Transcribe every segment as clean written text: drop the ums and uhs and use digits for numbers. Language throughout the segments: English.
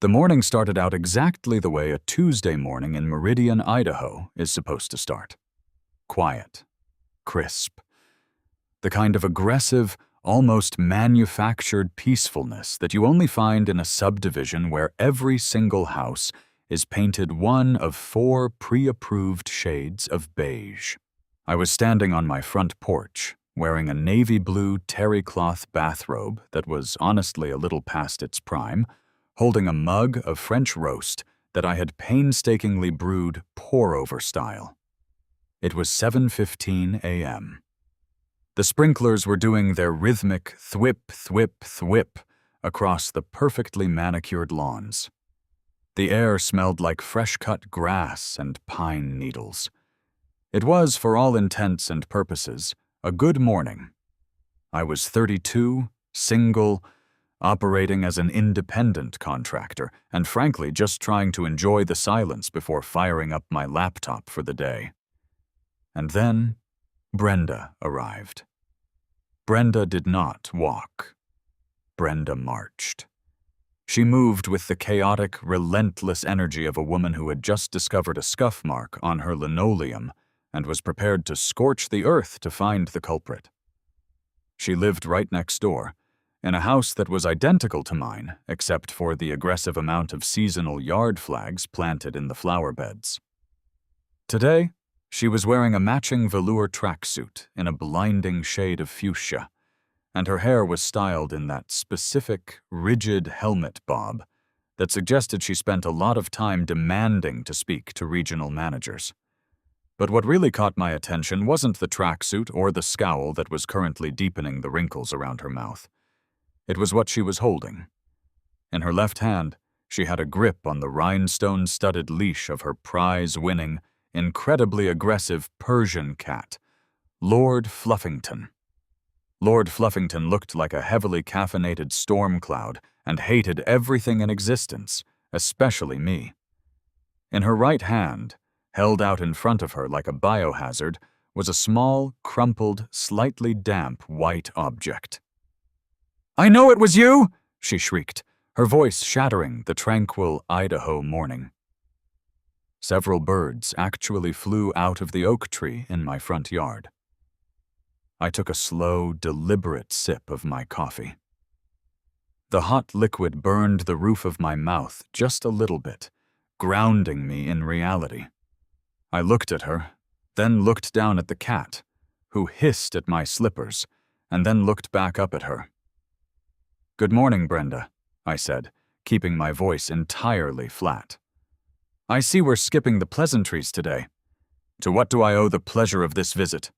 The morning started out exactly the way a Tuesday morning in Meridian, Idaho is supposed to start. Quiet, crisp, the kind of aggressive, almost manufactured peacefulness that you only find in a subdivision where every single house is painted one of 4 pre-approved shades of beige. I was standing on my front porch, wearing a navy blue terry cloth bathrobe that was honestly a little past its prime, holding a mug of French roast that I had painstakingly brewed pour-over style. It was 7:15 a.m. The sprinklers were doing their rhythmic thwip, thwip, thwip across the perfectly manicured lawns. The air smelled like fresh-cut grass and pine needles. It was, for all intents and purposes, a good morning. I was 32, single, operating as an independent contractor, and frankly just trying to enjoy the silence before firing up my laptop for the day. And then Brenda arrived. Brenda did not walk. Brenda marched. She moved with the chaotic, relentless energy of a woman who had just discovered a scuff mark on her linoleum and was prepared to scorch the earth to find the culprit. She lived right next door, in a house that was identical to mine, except for the aggressive amount of seasonal yard flags planted in the flowerbeds. Today, she was wearing a matching velour tracksuit in a blinding shade of fuchsia, and her hair was styled in that specific, rigid helmet bob that suggested she spent a lot of time demanding to speak to regional managers. But what really caught my attention wasn't the tracksuit or the scowl that was currently deepening the wrinkles around her mouth. It was what she was holding. In her left hand, she had a grip on the rhinestone-studded leash of her prize-winning, incredibly aggressive Persian cat, Lord Fluffington. Lord Fluffington looked like a heavily caffeinated storm cloud and hated everything in existence, especially me. In her right hand, held out in front of her like a biohazard, was a small, crumpled, slightly damp white object. "I know it was you!" she shrieked, her voice shattering the tranquil Idaho morning. Several birds actually flew out of the oak tree in my front yard. I took a slow, deliberate sip of my coffee. The hot liquid burned the roof of my mouth just a little bit, grounding me in reality. I looked at her, then looked down at the cat, who hissed at my slippers, and then looked back up at her. "Good morning, Brenda," I said, keeping my voice entirely flat. "I see we're skipping the pleasantries today. To what do I owe the pleasure of this visit?"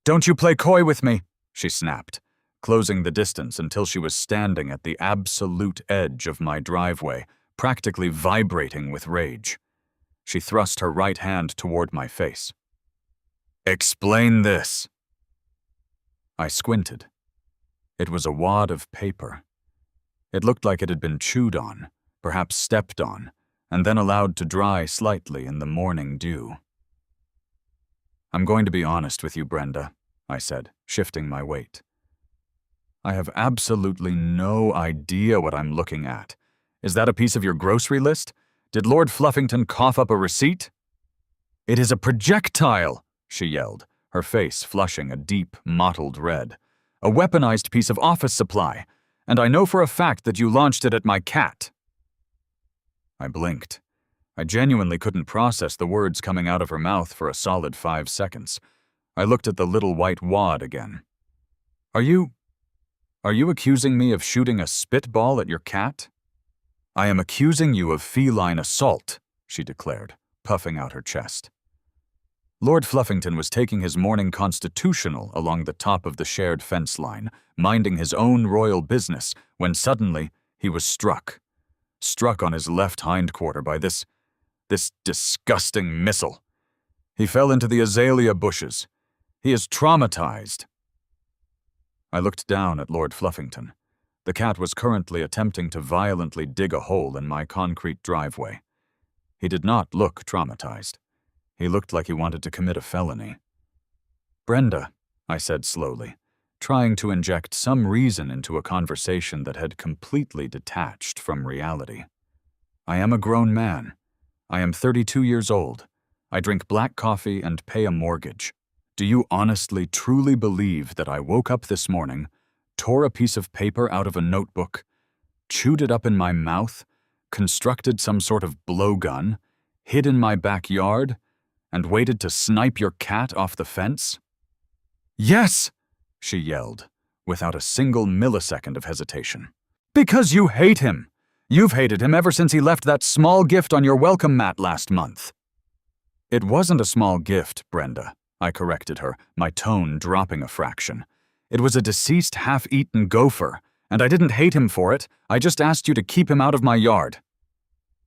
"Don't you play coy with me," she snapped, closing the distance until she was standing at the absolute edge of my driveway, practically vibrating with rage. She thrust her right hand toward my face. "Explain this." I squinted. It was a wad of paper. It looked like it had been chewed on, perhaps stepped on, and then allowed to dry slightly in the morning dew. "I'm going to be honest with you, Brenda," I said, shifting my weight. "I have absolutely no idea what I'm looking at. Is that a piece of your grocery list? Did Lord Fluffington cough up a receipt?" "It is a projectile," she yelled, her face flushing a deep, mottled red. "A weaponized piece of office supply, and I know for a fact that you launched it at my cat." I blinked. I genuinely couldn't process the words coming out of her mouth for a solid 5 seconds. I looked at the little white wad again. Are you accusing me of shooting a spitball at your cat?" "I am accusing you of feline assault," she declared, puffing out her chest. Lord Fluffington was taking his morning constitutional along the top of the shared fence line, minding his own royal business, when suddenly he was struck on his left hindquarter by this disgusting missile. He fell into the azalea bushes. He is traumatized. I looked down at Lord Fluffington. The cat was currently attempting to violently dig a hole in my concrete driveway. He did not look traumatized. He looked like he wanted to commit a felony. "Brenda," I said slowly, trying to inject some reason into a conversation that had completely detached from reality. I am a grown man. I am 32 years old. I drink black coffee and pay a mortgage. Do you honestly, truly believe that I woke up this morning, tore a piece of paper out of a notebook, chewed it up in my mouth, constructed some sort of blowgun, hid in my backyard, and waited to snipe your cat off the fence? Yes, she yelled, without a single millisecond of hesitation. Because you hate him. You've hated him ever since he left that small gift on your welcome mat last month. It wasn't a small gift, Brenda, I corrected her, my tone dropping a fraction. It was a deceased half-eaten gopher, and I didn't hate him for it. I just asked you to keep him out of my yard.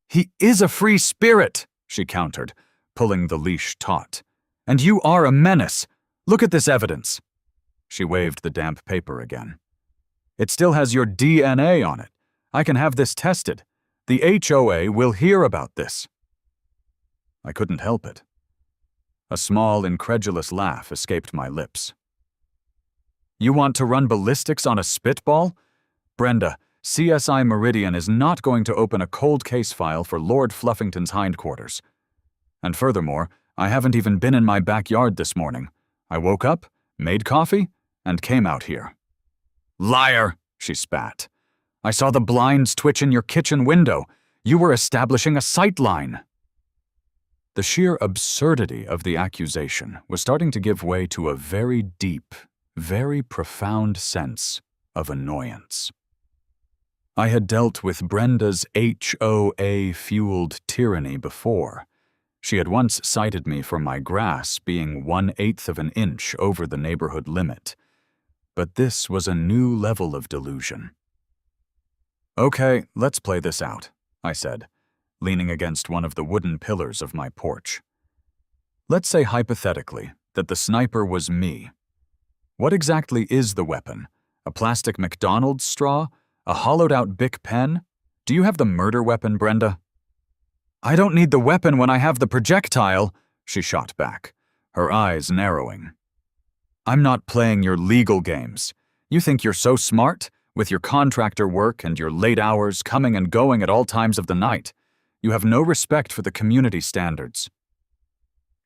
He is a free spirit, she countered, pulling the leash taut. And you are a menace. Look at this evidence. She waved the damp paper again. It still has your DNA on it. I can have this tested. The HOA will hear about this. I couldn't help it. A small, incredulous laugh escaped my lips. You want to run ballistics on a spitball? Brenda, CSI Meridian is not going to open a cold case file for Lord Fluffington's hindquarters. And furthermore, I haven't even been in my backyard this morning. I woke up, made coffee, and came out here. Liar, she spat. I saw the blinds twitch in your kitchen window. You were establishing a sight line. The sheer absurdity of the accusation was starting to give way to a very deep, very profound sense of annoyance. I had dealt with Brenda's HOA-fueled tyranny before. She had once cited me for my grass being 1/8 of an inch over the neighborhood limit. But this was a new level of delusion. Okay, let's play this out, I said, leaning against one of the wooden pillars of my porch. Let's say hypothetically that the sniper was me. What exactly is the weapon? A plastic McDonald's straw? A hollowed-out Bic pen? Do you have the murder weapon, Brenda? I don't need the weapon when I have the projectile, she shot back, her eyes narrowing. I'm not playing your legal games. You think you're so smart, with your contractor work and your late hours coming and going at all times of the night. You have no respect for the community standards.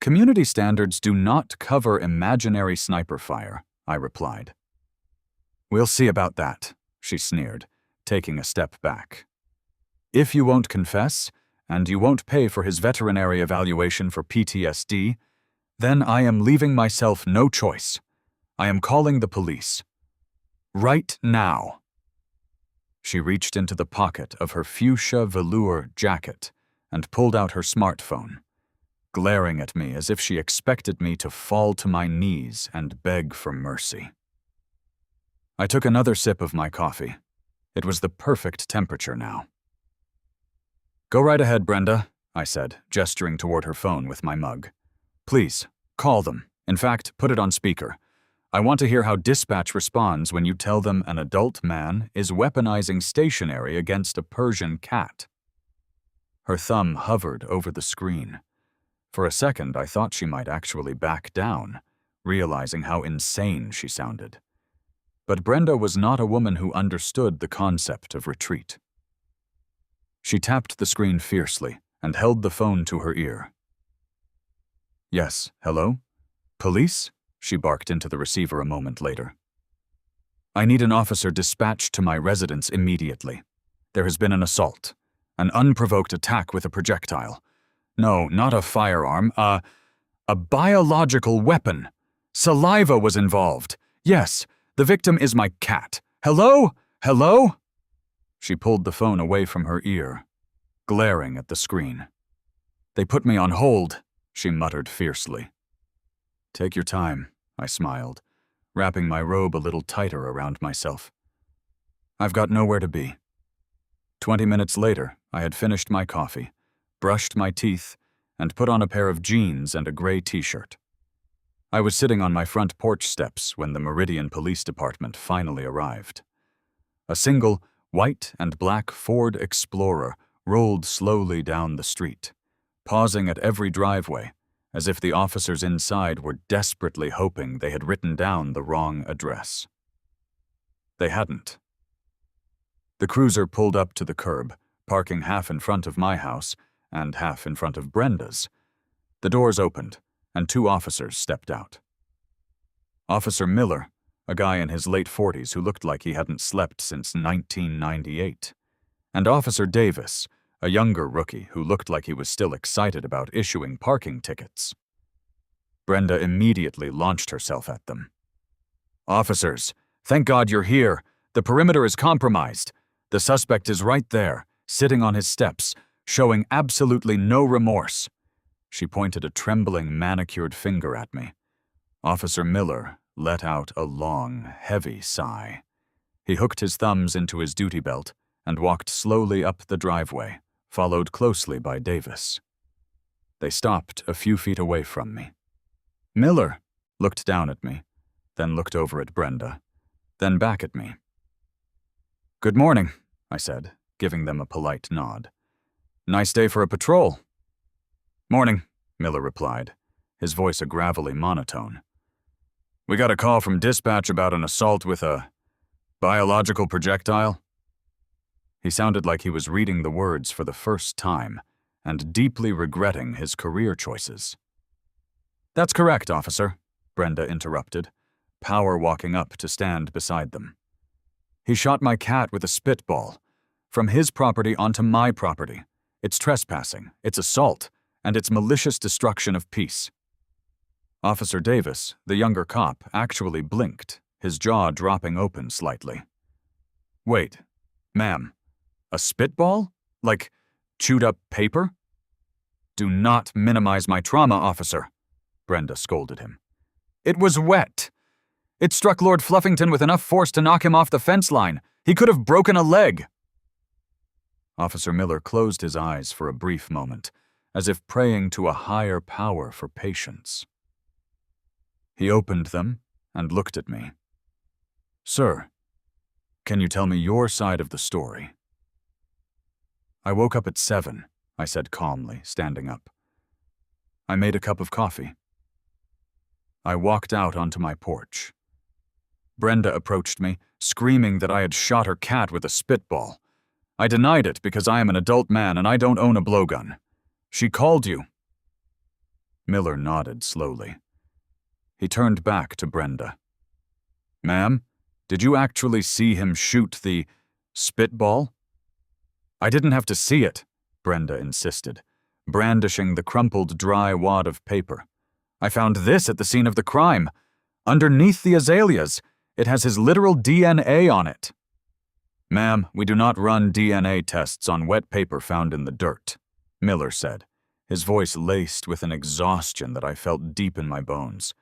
Community standards do not cover imaginary sniper fire, I replied. We'll see about that, she sneered, taking a step back. If you won't confess, and you won't pay for his veterinary evaluation for PTSD, then I am leaving myself no choice. I am calling the police. Right now. She reached into the pocket of her fuchsia velour jacket and pulled out her smartphone, glaring at me as if she expected me to fall to my knees and beg for mercy. I took another sip of my coffee. It was the perfect temperature now. Go right ahead, Brenda, I said, gesturing toward her phone with my mug. Please, call them. In fact, put it on speaker. I want to hear how dispatch responds when you tell them an adult man is weaponizing stationery against a Persian cat. Her thumb hovered over the screen. For a second, I thought she might actually back down, realizing how insane she sounded. But Brenda was not a woman who understood the concept of retreat. She tapped the screen fiercely and held the phone to her ear. Yes, hello? Police? She barked into the receiver a moment later. I need an officer dispatched to my residence immediately. There has been an assault, an unprovoked attack with a projectile. No, not a firearm, a biological weapon. Saliva was involved. Yes, the victim is my cat. Hello? Hello? She pulled the phone away from her ear, glaring at the screen. They put me on hold, she muttered fiercely. Take your time, I smiled, wrapping my robe a little tighter around myself. I've got nowhere to be. 20 minutes later, I had finished my coffee, brushed my teeth, and put on a pair of jeans and a gray t-shirt. I was sitting on my front porch steps when the Meridian Police Department finally arrived. A single white and black Ford Explorer rolled slowly down the street, pausing at every driveway, as if the officers inside were desperately hoping they had written down the wrong address. They hadn't. The cruiser pulled up to the curb, parking half in front of my house and half in front of Brenda's. The doors opened, and 2 officers stepped out. Officer Miller, a guy in his late 40s who looked like he hadn't slept since 1998, and Officer Davis, a younger rookie who looked like he was still excited about issuing parking tickets. Brenda immediately launched herself at them. "Officers, thank God you're here. The perimeter is compromised. The suspect is right there, sitting on his steps, showing absolutely no remorse." She pointed a trembling, manicured finger at me. Officer Miller let out a long, heavy sigh. He hooked his thumbs into his duty belt and walked slowly up the driveway, followed closely by Davis. They stopped a few feet away from me. Miller looked down at me, then looked over at Brenda, then back at me. "Good morning," I said, giving them a polite nod. "Nice day for a patrol." "Morning," Miller replied, his voice a gravelly monotone. "We got a call from dispatch about an assault with a biological projectile." He sounded like he was reading the words for the first time and deeply regretting his career choices. "That's correct, officer," Brenda interrupted, power walking up to stand beside them. "He shot my cat with a spitball, from his property onto my property. It's trespassing, it's assault, and it's malicious destruction of peace." Officer Davis, the younger cop, actually blinked, his jaw dropping open slightly. "Wait, ma'am, a spitball? Like chewed up paper?" "Do not minimize my trauma, officer," Brenda scolded him. "It was wet. It struck Lord Fluffington with enough force to knock him off the fence line. He could have broken a leg." Officer Miller closed his eyes for a brief moment, as if praying to a higher power for patience. He opened them and looked at me. "Sir, can you tell me your side of the story?" "I woke up at 7, I said calmly, standing up. "I made a cup of coffee. I walked out onto my porch. Brenda approached me, screaming that I had shot her cat with a spitball. I denied it because I am an adult man and I don't own a blowgun. She called you." Miller nodded slowly. He turned back to Brenda. "Ma'am, did you actually see him shoot the spitball?" "I didn't have to see it," Brenda insisted, brandishing the crumpled dry wad of paper. "I found this at the scene of the crime. Underneath the azaleas, it has his literal DNA on it." "Ma'am, we do not run DNA tests on wet paper found in the dirt," Miller said, his voice laced with an exhaustion that I felt deep in my bones.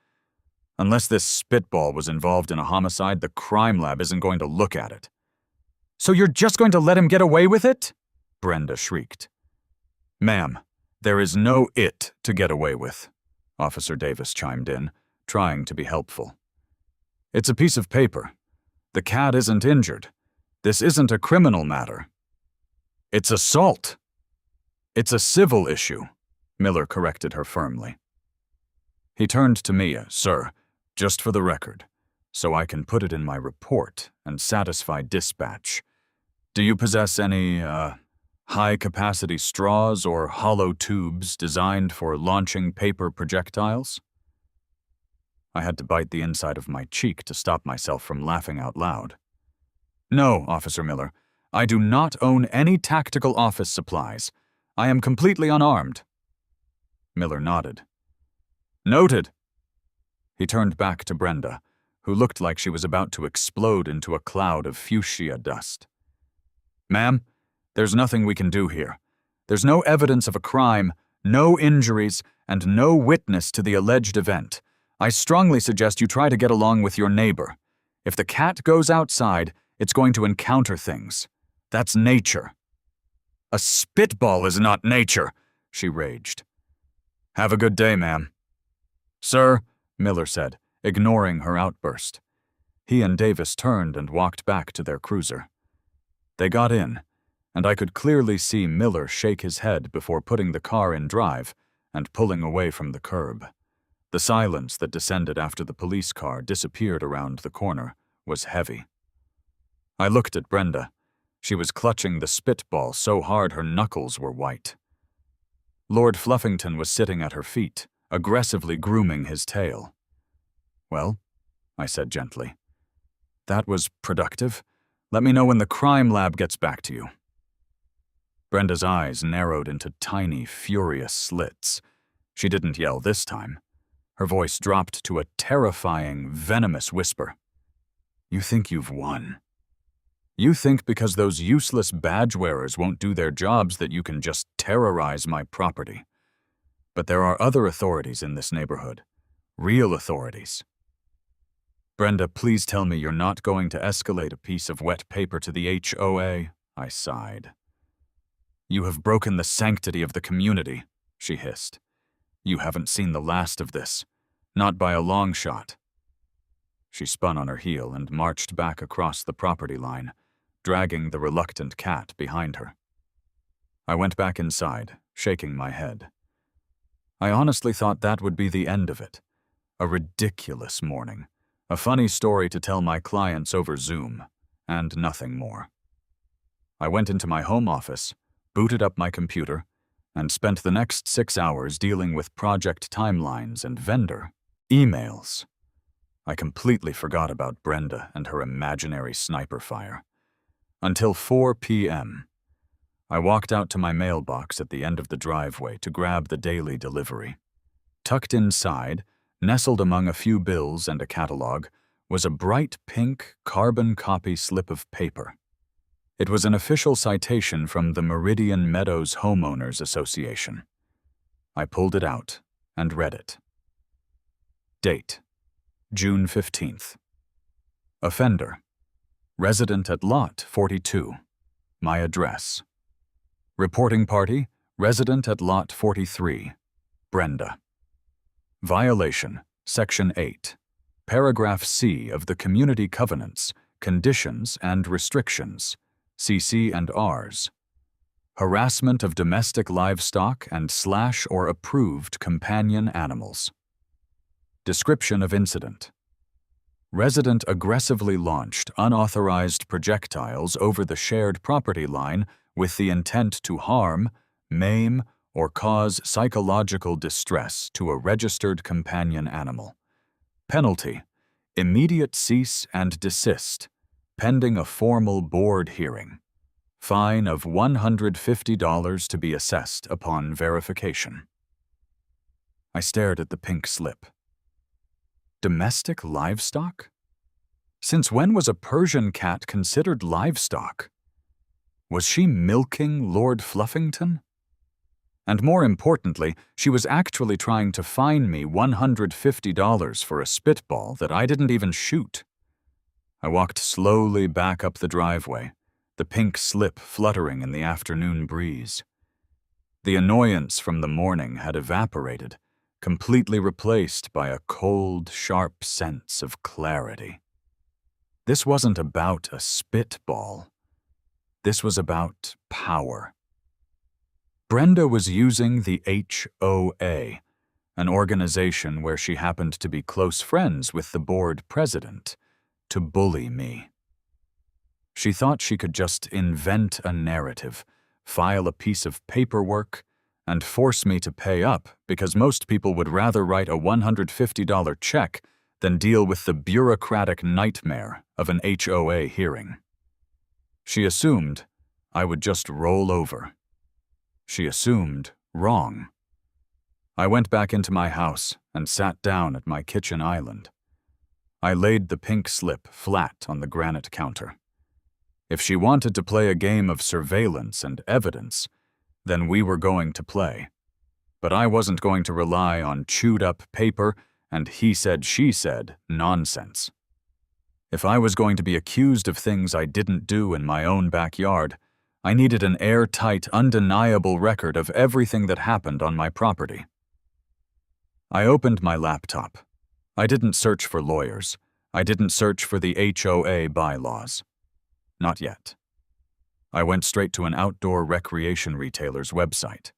"Unless this spitball was involved in a homicide, the crime lab isn't going to look at it." "So you're just going to let him get away with it?" Brenda shrieked. "Ma'am, there is no it to get away with," Officer Davis chimed in, trying to be helpful. "It's a piece of paper. The cat isn't injured. This isn't a criminal matter." "It's assault." "It's a civil issue," Miller corrected her firmly. He turned to me, "Sir, just for the record, so I can put it in my report and satisfy dispatch. Do you possess any, high-capacity straws or hollow tubes designed for launching paper projectiles?" I had to bite the inside of my cheek to stop myself from laughing out loud. "No, Officer Miller, I do not own any tactical office supplies. I am completely unarmed." Miller nodded. "Noted." He turned back to Brenda, who looked like she was about to explode into a cloud of fuchsia dust. "Ma'am, there's nothing we can do here. There's no evidence of a crime, no injuries, and no witness to the alleged event. I strongly suggest you try to get along with your neighbor. If the cat goes outside, it's going to encounter things. That's nature." "A spitball is not nature," she raged. "Have a good day, ma'am." "Sir," Miller said, ignoring her outburst. He and Davis turned and walked back to their cruiser. They got in, and I could clearly see Miller shake his head before putting the car in drive and pulling away from the curb. The silence that descended after the police car disappeared around the corner was heavy. I looked at Brenda. She was clutching the spitball so hard her knuckles were white. Lord Fluffington was sitting at her feet, aggressively grooming his tail. "Well," I said gently, "that was productive. Let me know when the crime lab gets back to you." Brenda's eyes narrowed into tiny, furious slits. She didn't yell this time. Her voice dropped to a terrifying, venomous whisper. "You think you've won. You think because those useless badge wearers won't do their jobs that you can just terrorize my property. But there are other authorities in this neighborhood. Real authorities." "Brenda, please tell me you're not going to escalate a piece of wet paper to the HOA, I sighed. "You have broken the sanctity of the community," she hissed. "You haven't seen the last of this. Not by a long shot." She spun on her heel and marched back across the property line, dragging the reluctant cat behind her. I went back inside, shaking my head. I honestly thought that would be the end of it. A ridiculous morning. A funny story to tell my clients over Zoom, and nothing more. I went into my home office, booted up my computer, and spent the next 6 hours dealing with project timelines and vendor emails. I completely forgot about Brenda and her imaginary sniper fire. Until 4 p.m. I walked out to my mailbox at the end of the driveway to grab the daily delivery. Tucked inside, nestled among a few bills and a catalog, was a bright pink carbon copy slip of paper. It was an official citation from the Meridian Meadows Homeowners Association. I pulled it out and read it. Date: June 15th. Offender: resident at Lot 42. My address. Reporting party: resident at Lot 43. Brenda. Violation: Section 8. Paragraph C of the Community Covenants, Conditions and Restrictions, CC and Rs. Harassment of domestic livestock and / or approved companion animals. Description of incident: resident aggressively launched unauthorized projectiles over the shared property line with the intent to harm, maim, or cause psychological distress to a registered companion animal. Penalty: immediate cease and desist, pending a formal board hearing. Fine of $150 to be assessed upon verification. I stared at the pink slip. Domestic livestock? Since when was a Persian cat considered livestock? Was she milking Lord Fluffington? And more importantly, she was actually trying to fine me $150 for a spitball that I didn't even shoot. I walked slowly back up the driveway, the pink slip fluttering in the afternoon breeze. The annoyance from the morning had evaporated, completely replaced by a cold, sharp sense of clarity. This wasn't about a spitball. This was about power. Brenda was using the HOA, an organization where she happened to be close friends with the board president, to bully me. She thought she could just invent a narrative, file a piece of paperwork, and force me to pay up because most people would rather write a $150 check than deal with the bureaucratic nightmare of an HOA hearing. She assumed I would just roll over. She assumed wrong. I went back into my house and sat down at my kitchen island. I laid the pink slip flat on the granite counter. If she wanted to play a game of surveillance and evidence, then we were going to play. But I wasn't going to rely on chewed-up paper and he said, she said nonsense. If I was going to be accused of things I didn't do in my own backyard, I needed an airtight, undeniable record of everything that happened on my property. I opened my laptop. I didn't search for lawyers. I didn't search for the HOA bylaws. Not yet. I went straight to an outdoor recreation retailer's website.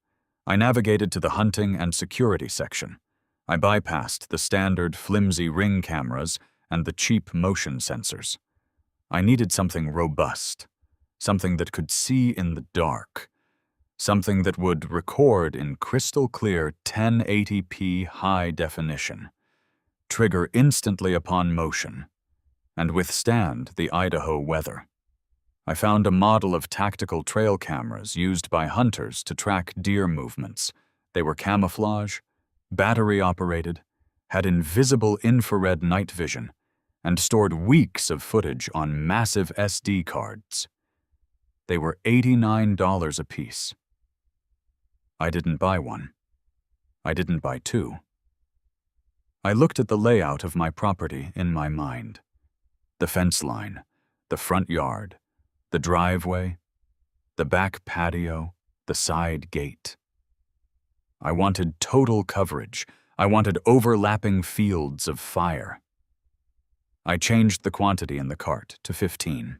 I navigated to the hunting and security section. I bypassed the standard flimsy ring cameras and the cheap motion sensors. I needed something robust, something that could see in the dark, something that would record in crystal clear 1080p high definition, trigger instantly upon motion, and withstand the Idaho weather. I found a model of tactical trail cameras used by hunters to track deer movements. They were camouflage, battery-operated, had invisible infrared night vision, and stored weeks of footage on massive SD cards. They were $89 apiece. I didn't buy one. I didn't buy two. I looked at the layout of my property in my mind. The fence line, the front yard, the driveway, the back patio, the side gate. I wanted total coverage. I wanted overlapping fields of fire. I changed the quantity in the cart to 15.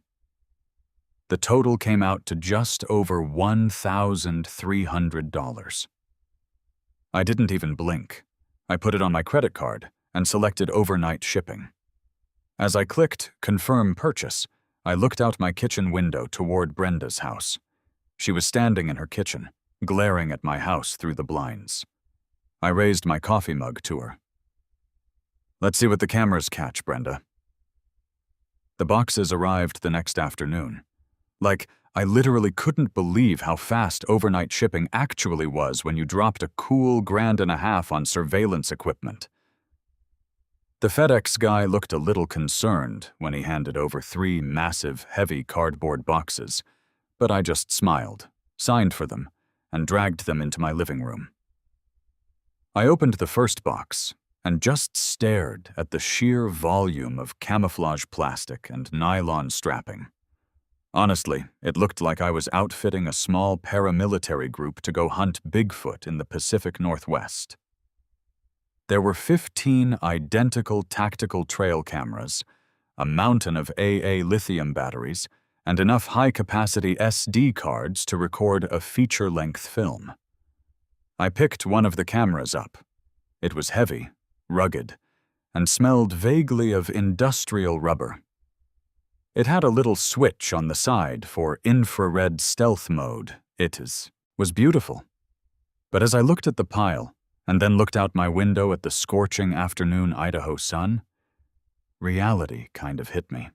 The total came out to just over $1,300. I didn't even blink. I put it on my credit card and selected overnight shipping. As I clicked Confirm Purchase, I looked out my kitchen window toward Brenda's house. She was standing in her kitchen, glaring at my house through the blinds. I raised my coffee mug to her. "Let's see what the cameras catch, Brenda." The boxes arrived the next afternoon. I literally couldn't believe how fast overnight shipping actually was when you dropped a cool $1.5 grand on surveillance equipment. The FedEx guy looked a little concerned when he handed over 3 massive, heavy cardboard boxes, but I just smiled, signed for them, and dragged them into my living room. I opened the first box and just stared at the sheer volume of camouflage plastic and nylon strapping. Honestly, it looked like I was outfitting a small paramilitary group to go hunt Bigfoot in the Pacific Northwest. There were 15 identical tactical trail cameras, a mountain of AA lithium batteries, and enough high-capacity SD cards to record a feature-length film. I picked one of the cameras up. It was heavy, rugged, and smelled vaguely of industrial rubber. It had a little switch on the side for infrared stealth mode. It was beautiful. But as I looked at the pile, and then looked out my window at the scorching afternoon Idaho sun, reality kind of hit me.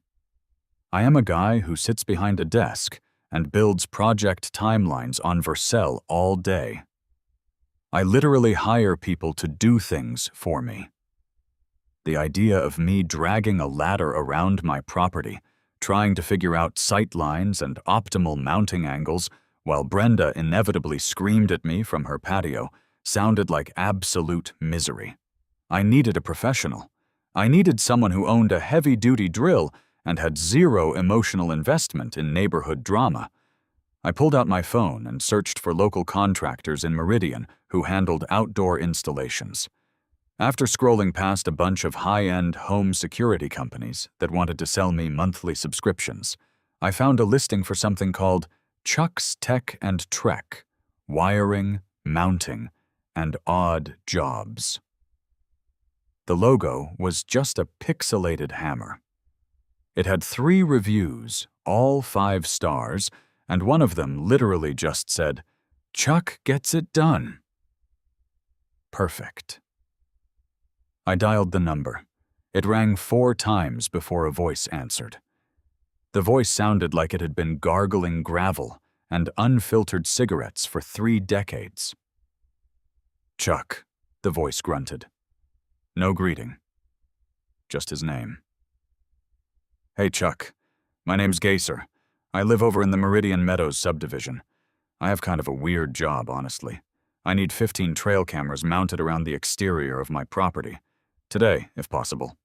I am a guy who sits behind a desk and builds project timelines on Vercel all day. I literally hire people to do things for me. The idea of me dragging a ladder around my property, trying to figure out sight lines and optimal mounting angles while Brenda inevitably screamed at me from her patio, sounded like absolute misery. I needed a professional. I needed someone who owned a heavy-duty drill and had zero emotional investment in neighborhood drama. I pulled out my phone and searched for local contractors in Meridian who handled outdoor installations. After scrolling past a bunch of high-end home security companies that wanted to sell me monthly subscriptions, I found a listing for something called Chuck's Tech and Trek, Wiring, Mounting, and Odd Jobs. The logo was just a pixelated hammer. It had 3 reviews, all 5 stars, and one of them literally just said, "Chuck gets it done." Perfect. I dialed the number. It rang 4 times before a voice answered. The voice sounded like it had been gargling gravel and unfiltered cigarettes for 3 decades. "Chuck," the voice grunted. No greeting. Just his name. "Hey, Chuck. My name's Gaser. I live over in the Meridian Meadows subdivision. I have kind of a weird job, honestly. I need 15 trail cameras mounted around the exterior of my property. Today, if possible."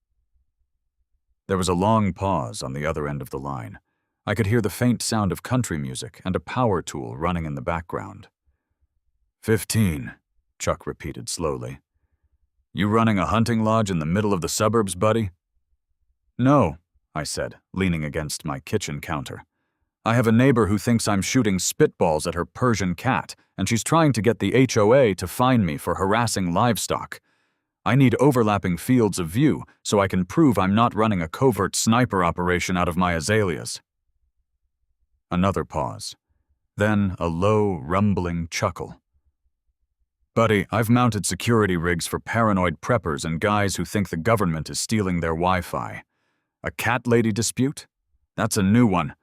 There was a long pause on the other end of the line. I could hear the faint sound of country music and a power tool running in the background. 15, Chuck repeated slowly. "You running a hunting lodge in the middle of the suburbs, buddy?" "No," I said, leaning against my kitchen counter. "I have a neighbor who thinks I'm shooting spitballs at her Persian cat, and she's trying to get the HOA to fine me for harassing livestock. I need overlapping fields of view so I can prove I'm not running a covert sniper operation out of my azaleas." Another pause. Then a low, rumbling chuckle. Buddy, I've mounted security rigs for paranoid preppers and guys who think the government is stealing their Wi-Fi. A cat lady dispute? That's a new one.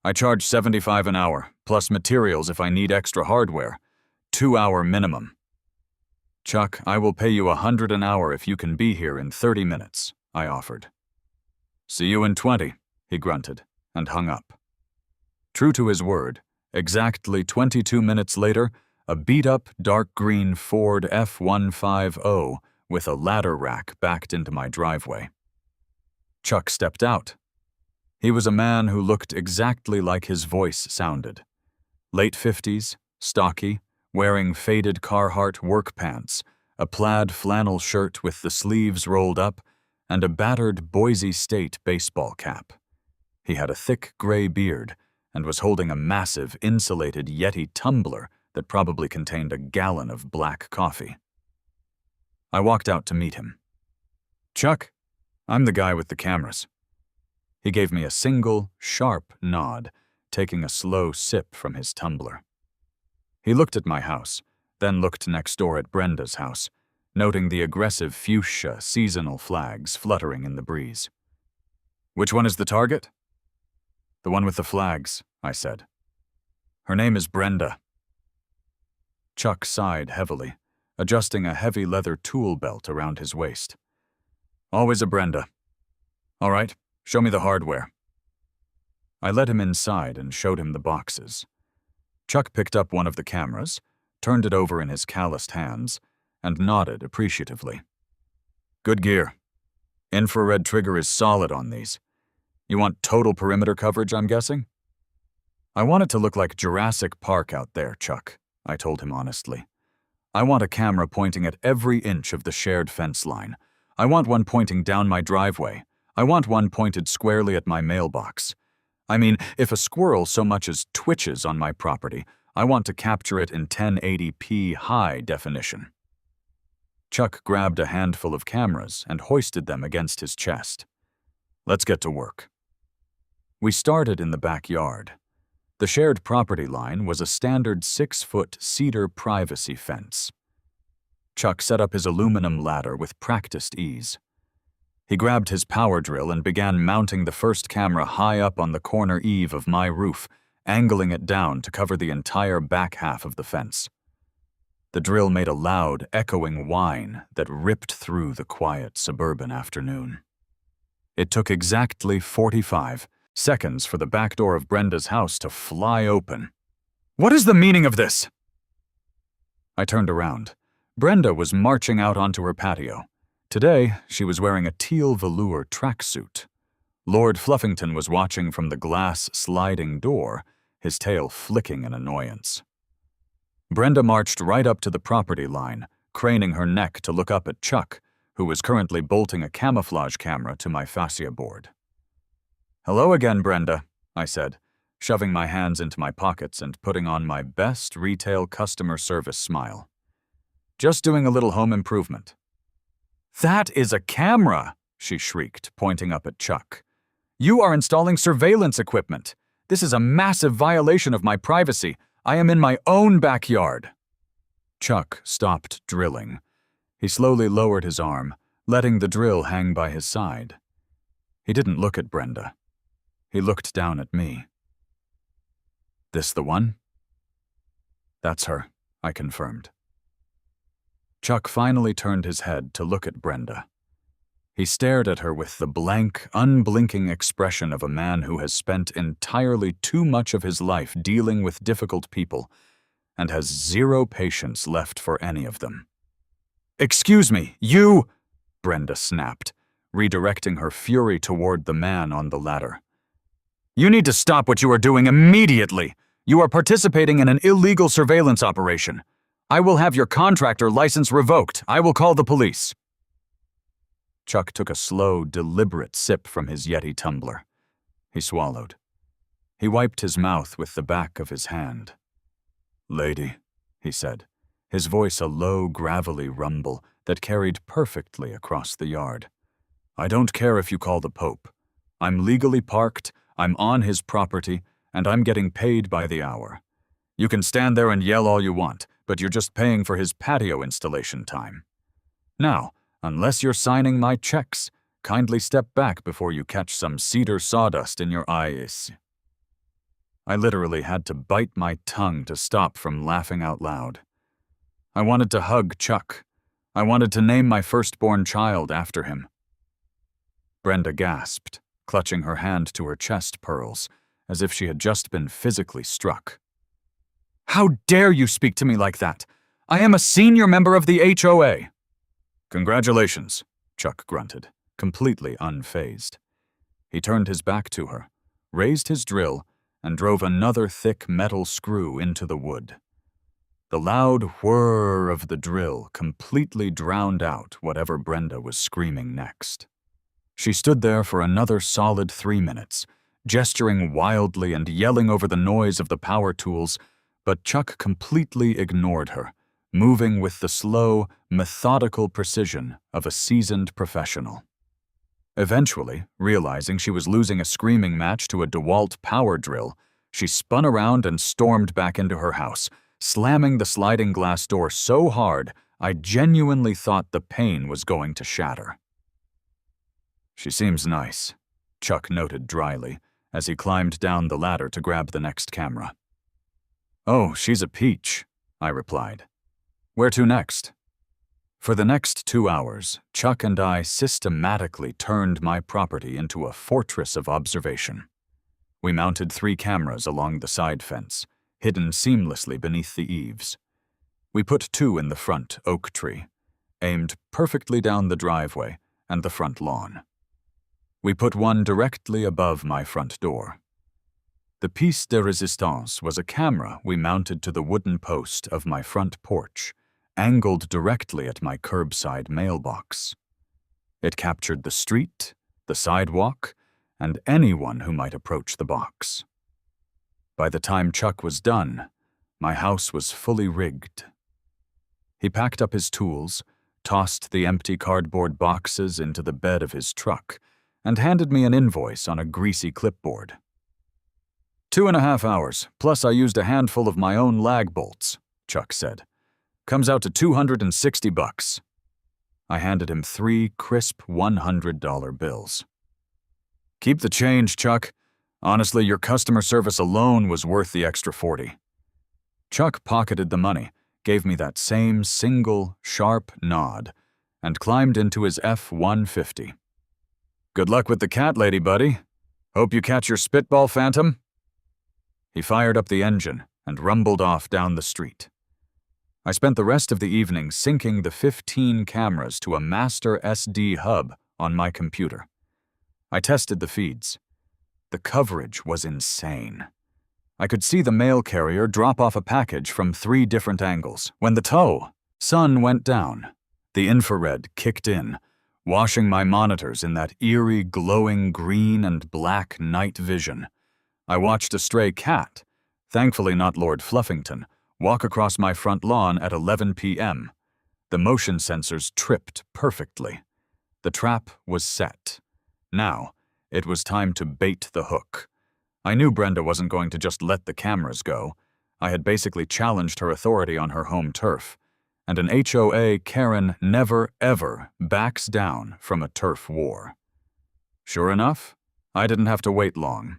I charge $75 an hour, plus materials if I need extra hardware. 2-hour minimum. Chuck, I will pay you $100 an hour if you can be here in 30 minutes, I offered. See you in 20, he grunted, and hung up. True to his word, exactly 22 minutes later, a beat-up dark green Ford F-150 with a ladder rack backed into my driveway. Chuck stepped out. He was a man who looked exactly like his voice sounded. Late 50s, stocky, wearing faded Carhartt work pants, a plaid flannel shirt with the sleeves rolled up, and a battered Boise State baseball cap. He had a thick gray beard and was holding a massive insulated Yeti tumbler that probably contained a gallon of black coffee. I walked out to meet him. Chuck, I'm the guy with the cameras. He gave me a single, sharp nod, taking a slow sip from his tumbler. He looked at my house, then looked next door at Brenda's house, noting the aggressive fuchsia seasonal flags fluttering in the breeze. Which one is the target? The one with the flags, I said. Her name is Brenda. Chuck sighed heavily, adjusting a heavy leather tool belt around his waist. Always a Brenda. All right, show me the hardware. I led him inside and showed him the boxes. Chuck picked up one of the cameras, turned it over in his calloused hands, and nodded appreciatively. Good gear. Infrared trigger is solid on these. You want total perimeter coverage, I'm guessing? I want it to look like Jurassic Park out there, Chuck, I told him honestly. I want a camera pointing at every inch of the shared fence line. I want one pointing down my driveway. I want one pointed squarely at my mailbox. I mean, if a squirrel so much as twitches on my property, I want to capture it in 1080p high definition. Chuck grabbed a handful of cameras and hoisted them against his chest. Let's get to work. We started in the backyard. The shared property line was a standard 6-foot cedar privacy fence. Chuck set up his aluminum ladder with practiced ease. He grabbed his power drill and began mounting the first camera high up on the corner eave of my roof, angling it down to cover the entire back half of the fence. The drill made a loud, echoing whine that ripped through the quiet suburban afternoon. It took exactly 45 seconds for the back door of Brenda's house to fly open. What is the meaning of this? I turned around. Brenda was marching out onto her patio. Today, she was wearing a teal velour tracksuit. Lord Fluffington was watching from the glass sliding door, his tail flicking in annoyance. Brenda marched right up to the property line, craning her neck to look up at Chuck, who was currently bolting a camouflage camera to my fascia board. Hello again, Brenda, I said, shoving my hands into my pockets and putting on my best retail customer service smile. Just doing a little home improvement. That is a camera, she shrieked, pointing up at Chuck. You are installing surveillance equipment. This is a massive violation of my privacy. I am in my own backyard. Chuck stopped drilling. He slowly lowered his arm, letting the drill hang by his side. He didn't look at Brenda. He looked down at me. This the one? That's her, I confirmed. Chuck finally turned his head to look at Brenda. He stared at her with the blank, unblinking expression of a man who has spent entirely too much of his life dealing with difficult people and has zero patience left for any of them. Excuse me, you, Brenda snapped, redirecting her fury toward the man on the ladder. You need to stop what you are doing immediately. You are participating in an illegal surveillance operation. I will have your contractor license revoked. I will call the police. Chuck took a slow, deliberate sip from his Yeti tumbler. He swallowed. He wiped his mouth with the back of his hand. Lady, he said, his voice a low, gravelly rumble that carried perfectly across the yard. I don't care if you call the Pope. I'm legally parked, I'm on his property, and I'm getting paid by the hour. You can stand there and yell all you want, but you're just paying for his patio installation time. Now, unless you're signing my checks, kindly step back before you catch some cedar sawdust in your eyes." I literally had to bite my tongue to stop from laughing out loud. I wanted to hug Chuck. I wanted to name my firstborn child after him. Brenda gasped, clutching her hand to her chest pearls, as if she had just been physically struck. "How dare you speak to me like that? I am a senior member of the HOA." "Congratulations," Chuck grunted, completely unfazed. He turned his back to her, raised his drill, and drove another thick metal screw into the wood. The loud whir of the drill completely drowned out whatever Brenda was screaming next. She stood there for another solid 3 minutes, gesturing wildly and yelling over the noise of the power tools, but Chuck completely ignored her, moving with the slow, methodical precision of a seasoned professional. Eventually, realizing she was losing a screaming match to a DeWalt power drill, she spun around and stormed back into her house, slamming the sliding glass door so hard I genuinely thought the pane was going to shatter. "She seems nice," Chuck noted dryly as he climbed down the ladder to grab the next camera. "Oh, she's a peach," I replied. "Where to next?" For the next 2 hours, Chuck and I systematically turned my property into a fortress of observation. We mounted 3 cameras along the side fence, hidden seamlessly beneath the eaves. We put 2 in the front oak tree, aimed perfectly down the driveway and the front lawn. We put 1 directly above my front door. The piece de résistance was a camera we mounted to the wooden post of my front porch, angled directly at my curbside mailbox. It captured the street, the sidewalk, and anyone who might approach the box. By the time Chuck was done, my house was fully rigged. He packed up his tools, tossed the empty cardboard boxes into the bed of his truck, and handed me an invoice on a greasy clipboard. 2.5 hours, plus I used a handful of my own lag bolts, Chuck said. Comes out to $260. I handed him 3 crisp $100 bills. Keep the change, Chuck. Honestly, your customer service alone was worth the extra 40. Chuck pocketed the money, gave me that same single, sharp nod, and climbed into his F-150. Good luck with the cat lady, buddy. Hope you catch your spitball phantom. He fired up the engine and rumbled off down the street. I spent the rest of the evening syncing the 15 cameras to a master SD hub on my computer. I tested the feeds. The coverage was insane. I could see the mail carrier drop off a package from 3 different angles. When the sun went down, the infrared kicked in, washing my monitors in that eerie, glowing green and black night vision. I watched a stray cat, thankfully not Lord Fluffington, walk across my front lawn at 11 p.m. The motion sensors tripped perfectly. The trap was set. Now, it was time to bait the hook. I knew Brenda wasn't going to just let the cameras go. I had basically challenged her authority on her home turf, and an HOA Karen never, ever backs down from a turf war. Sure enough, I didn't have to wait long.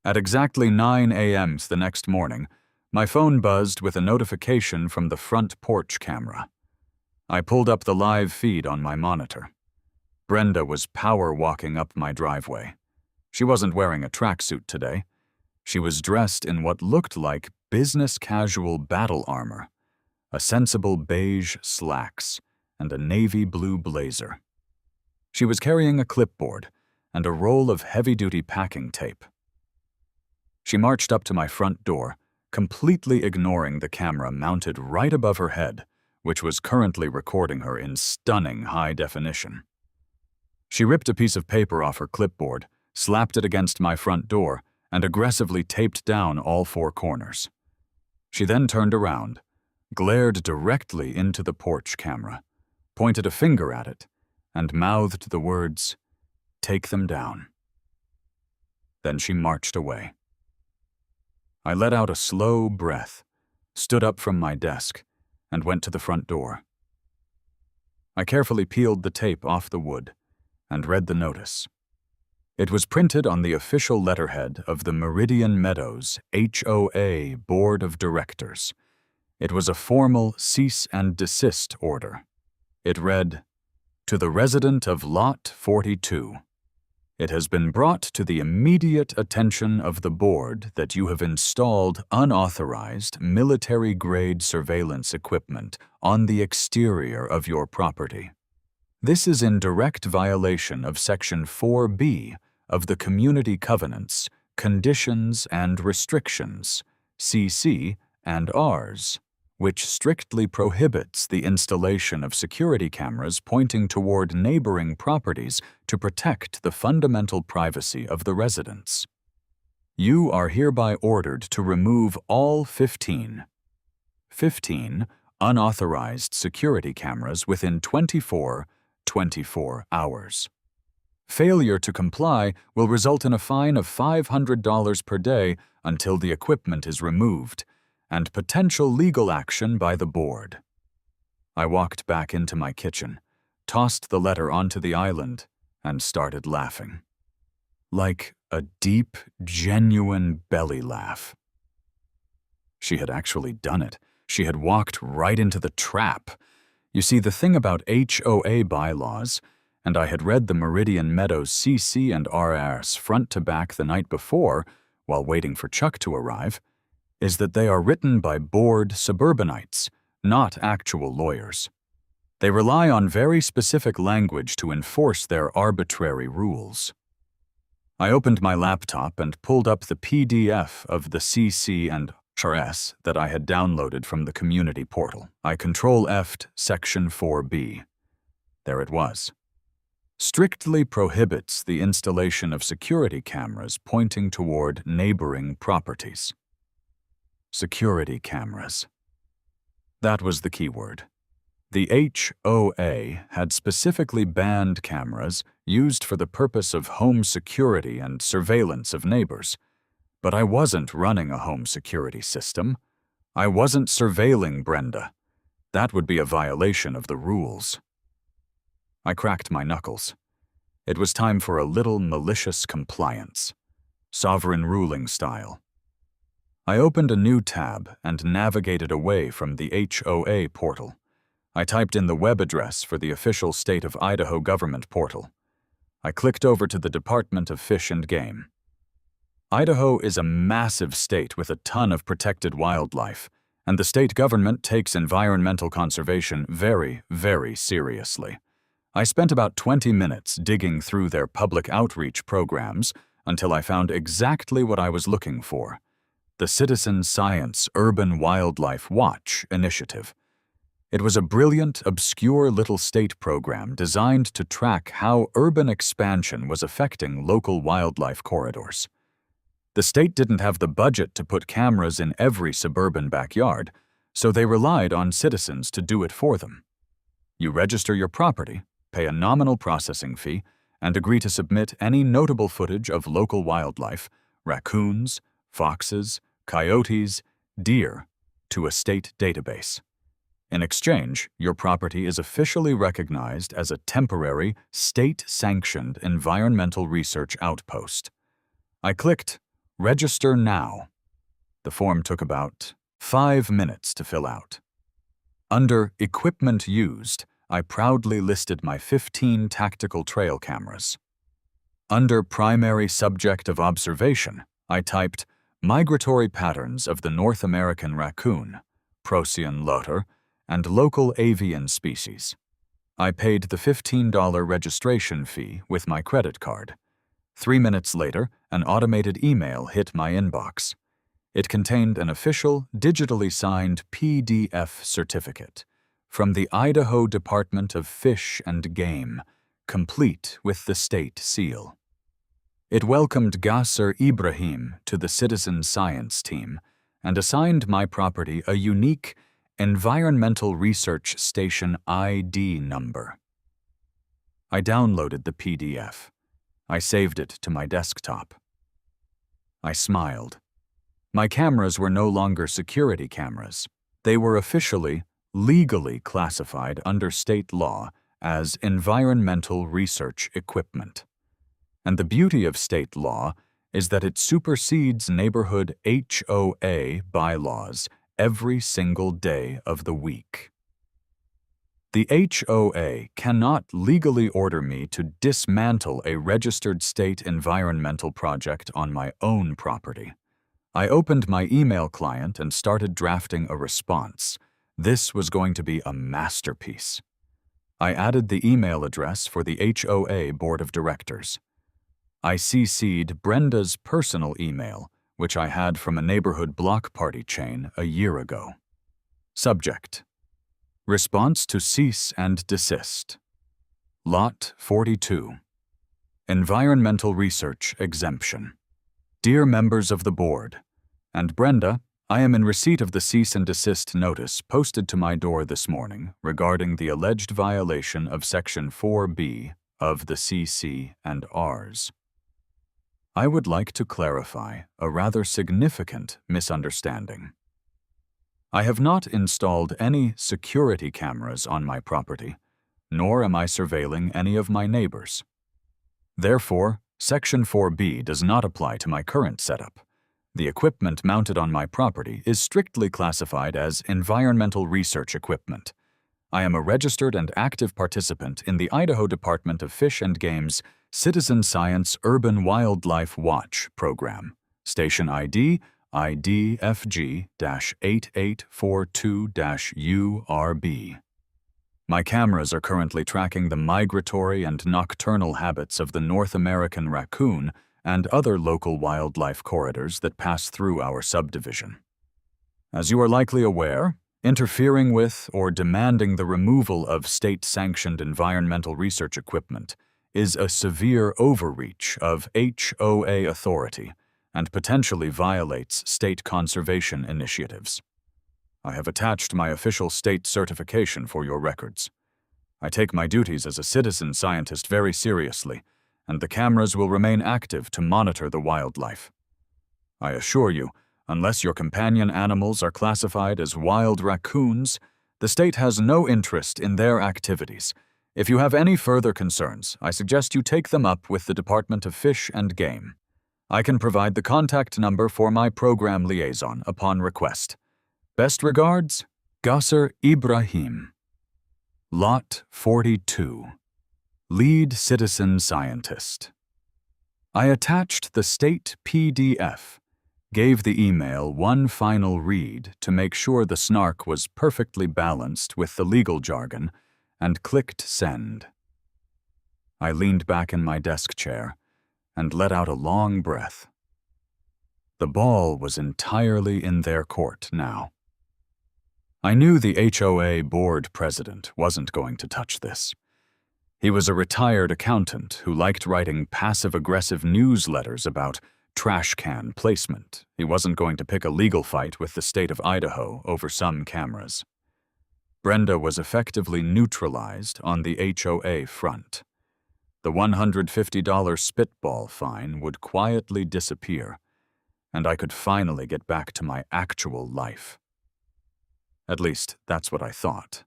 At exactly 9 a.m. the next morning, my phone buzzed with a notification from the front porch camera. I pulled up the live feed on my monitor. Brenda was power walking up my driveway. She wasn't wearing a tracksuit today. She was dressed in what looked like business casual battle armor, a sensible beige slacks, and a navy blue blazer. She was carrying a clipboard and a roll of heavy-duty packing tape. She marched up to my front door, completely ignoring the camera mounted right above her head, which was currently recording her in stunning high definition. She ripped a piece of paper off her clipboard, slapped it against my front door, and aggressively taped down all 4 corners. She then turned around, glared directly into the porch camera, pointed a finger at it, and mouthed the words, "Take them down." Then she marched away. I let out a slow breath, stood up from my desk, and went to the front door. I carefully peeled the tape off the wood and read the notice. It was printed on the official letterhead of the Meridian Meadows HOA Board of Directors. It was a formal cease and desist order. It read, "To the resident of Lot 42. It has been brought to the immediate attention of the board that you have installed unauthorized military-grade surveillance equipment on the exterior of your property. This is in direct violation of Section 4B of the Community Covenants, Conditions and Restrictions, CC and Rs, which strictly prohibits the installation of security cameras pointing toward neighboring properties to protect the fundamental privacy of the residents. You are hereby ordered to remove all 15 unauthorized security cameras within 24 hours. Failure to comply will result in a fine of $500 per day until the equipment is removed, and potential legal action by the board." I walked back into my kitchen, tossed the letter onto the island, and started laughing. Like a deep, genuine belly laugh. She had actually done it. She had walked right into the trap. You see, the thing about HOA bylaws, and I had read the Meridian Meadows CC and RS front to back the night before while waiting for Chuck to arrive, is that they are written by bored suburbanites, not actual lawyers. They rely on very specific language to enforce their arbitrary rules. I opened my laptop and pulled up the PDF of the CC and RS that I had downloaded from the community portal. I Control-F'd Section 4B. There it was. Strictly prohibits the installation of security cameras pointing toward neighboring properties. Security cameras. That was the key word. The HOA had specifically banned cameras used for the purpose of home security and surveillance of neighbors. But I wasn't running a home security system. I wasn't surveilling Brenda. That would be a violation of the rules. I cracked my knuckles. It was time for a little malicious compliance, sovereign ruling style. I opened a new tab and navigated away from the HOA portal. I typed in the web address for the official state of Idaho government portal. I clicked over to the Department of Fish and Game. Idaho is a massive state with a ton of protected wildlife, and the state government takes environmental conservation very, very seriously. I spent about 20 minutes digging through their public outreach programs until I found exactly what I was looking for: the Citizen Science Urban Wildlife Watch initiative. It was a brilliant, obscure little state program designed to track how urban expansion was affecting local wildlife corridors. The state didn't have the budget to put cameras in every suburban backyard, so they relied on citizens to do it for them. You register your property, pay a nominal processing fee, and agree to submit any notable footage of local wildlife, raccoons, foxes, coyotes, deer, to a state database. In exchange, your property is officially recognized as a temporary, state-sanctioned environmental research outpost. I clicked Register Now. The form took about 5 minutes to fill out. Under Equipment Used, I proudly listed my 15 tactical trail cameras. Under Primary Subject of Observation, I typed Migratory Patterns of the North American Raccoon, Procyon lotor, and local avian species. I paid the $15 registration fee with my credit card. 3 minutes later, an automated email hit my inbox. It contained an official, digitally signed PDF certificate from the Idaho Department of Fish and Game, complete with the state seal. It welcomed Gasser Ibrahim to the citizen science team and assigned my property a unique Environmental Research Station ID number. I downloaded the PDF. I saved it to my desktop. I smiled. My cameras were no longer security cameras. They were officially, legally classified under state law as environmental research equipment. And the beauty of state law is that it supersedes neighborhood HOA bylaws every single day of the week. The HOA cannot legally order me to dismantle a registered state environmental project on my own property. I opened my email client and started drafting a response. This was going to be a masterpiece. I added the email address for the HOA Board of Directors. I CC'd Brenda's personal email, which I had from a neighborhood block party chain a year ago. Subject: Response to cease and desist. Lot 42. Environmental Research Exemption. Dear members of the board, and Brenda, I am in receipt of the cease and desist notice posted to my door this morning regarding the alleged violation of Section 4B of the CC&Rs. I would like to clarify a rather significant misunderstanding. I have not installed any security cameras on my property, nor am I surveilling any of my neighbors. Therefore, Section 4B does not apply to my current setup. The equipment mounted on my property is strictly classified as environmental research equipment. I am a registered and active participant in the Idaho Department of Fish and Game's Citizen Science Urban Wildlife Watch program, Station ID IDFG-8842-URB. My cameras are currently tracking the migratory and nocturnal habits of the North American raccoon and other local wildlife corridors that pass through our subdivision. As you are likely aware, interfering with or demanding the removal of state-sanctioned environmental research equipment is a severe overreach of HOA authority and potentially violates state conservation initiatives. I have attached my official state certification for your records. I take my duties as a citizen scientist very seriously, and the cameras will remain active to monitor the wildlife. I assure you, unless your companion animals are classified as wild raccoons, the state has no interest in their activities. If you have any further concerns, I suggest you take them up with the Department of Fish and Game. I can provide the contact number for my program liaison upon request. Best regards, Gasser Ibrahim. Lot 42. Lead Citizen Scientist. I attached the state PDF, gave the email one final read to make sure the snark was perfectly balanced with the legal jargon, and clicked send. I leaned back in my desk chair and let out a long breath. The ball was entirely in their court now. I knew the HOA board president wasn't going to touch this. He was a retired accountant who liked writing passive-aggressive newsletters about trash can placement. He wasn't going to pick a legal fight with the state of Idaho over some cameras. Brenda was effectively neutralized on the HOA front. The $150 spitball fine would quietly disappear, and I could finally get back to my actual life. At least, that's what I thought.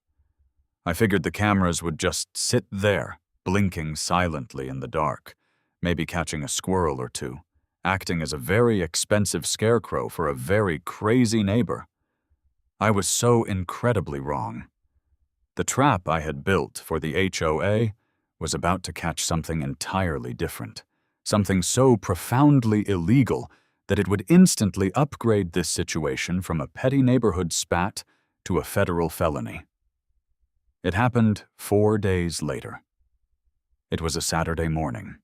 I figured the cameras would just sit there, blinking silently in the dark, maybe catching a squirrel or two, acting as a very expensive scarecrow for a very crazy neighbor. I was so incredibly wrong. The trap I had built for the HOA was about to catch something entirely different, something so profoundly illegal that it would instantly upgrade this situation from a petty neighborhood spat to a federal felony. It happened 4 days later. It was a Saturday morning.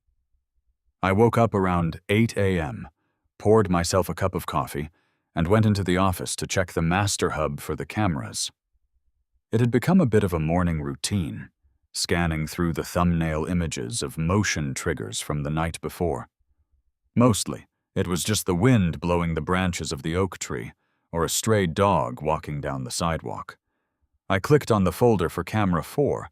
I woke up around 8 a.m., poured myself a cup of coffee, and went into the office to check the master hub for the cameras. It had become a bit of a morning routine, scanning through the thumbnail images of motion triggers from the night before. Mostly, it was just the wind blowing the branches of the oak tree, or a stray dog walking down the sidewalk. I clicked on the folder for camera 4.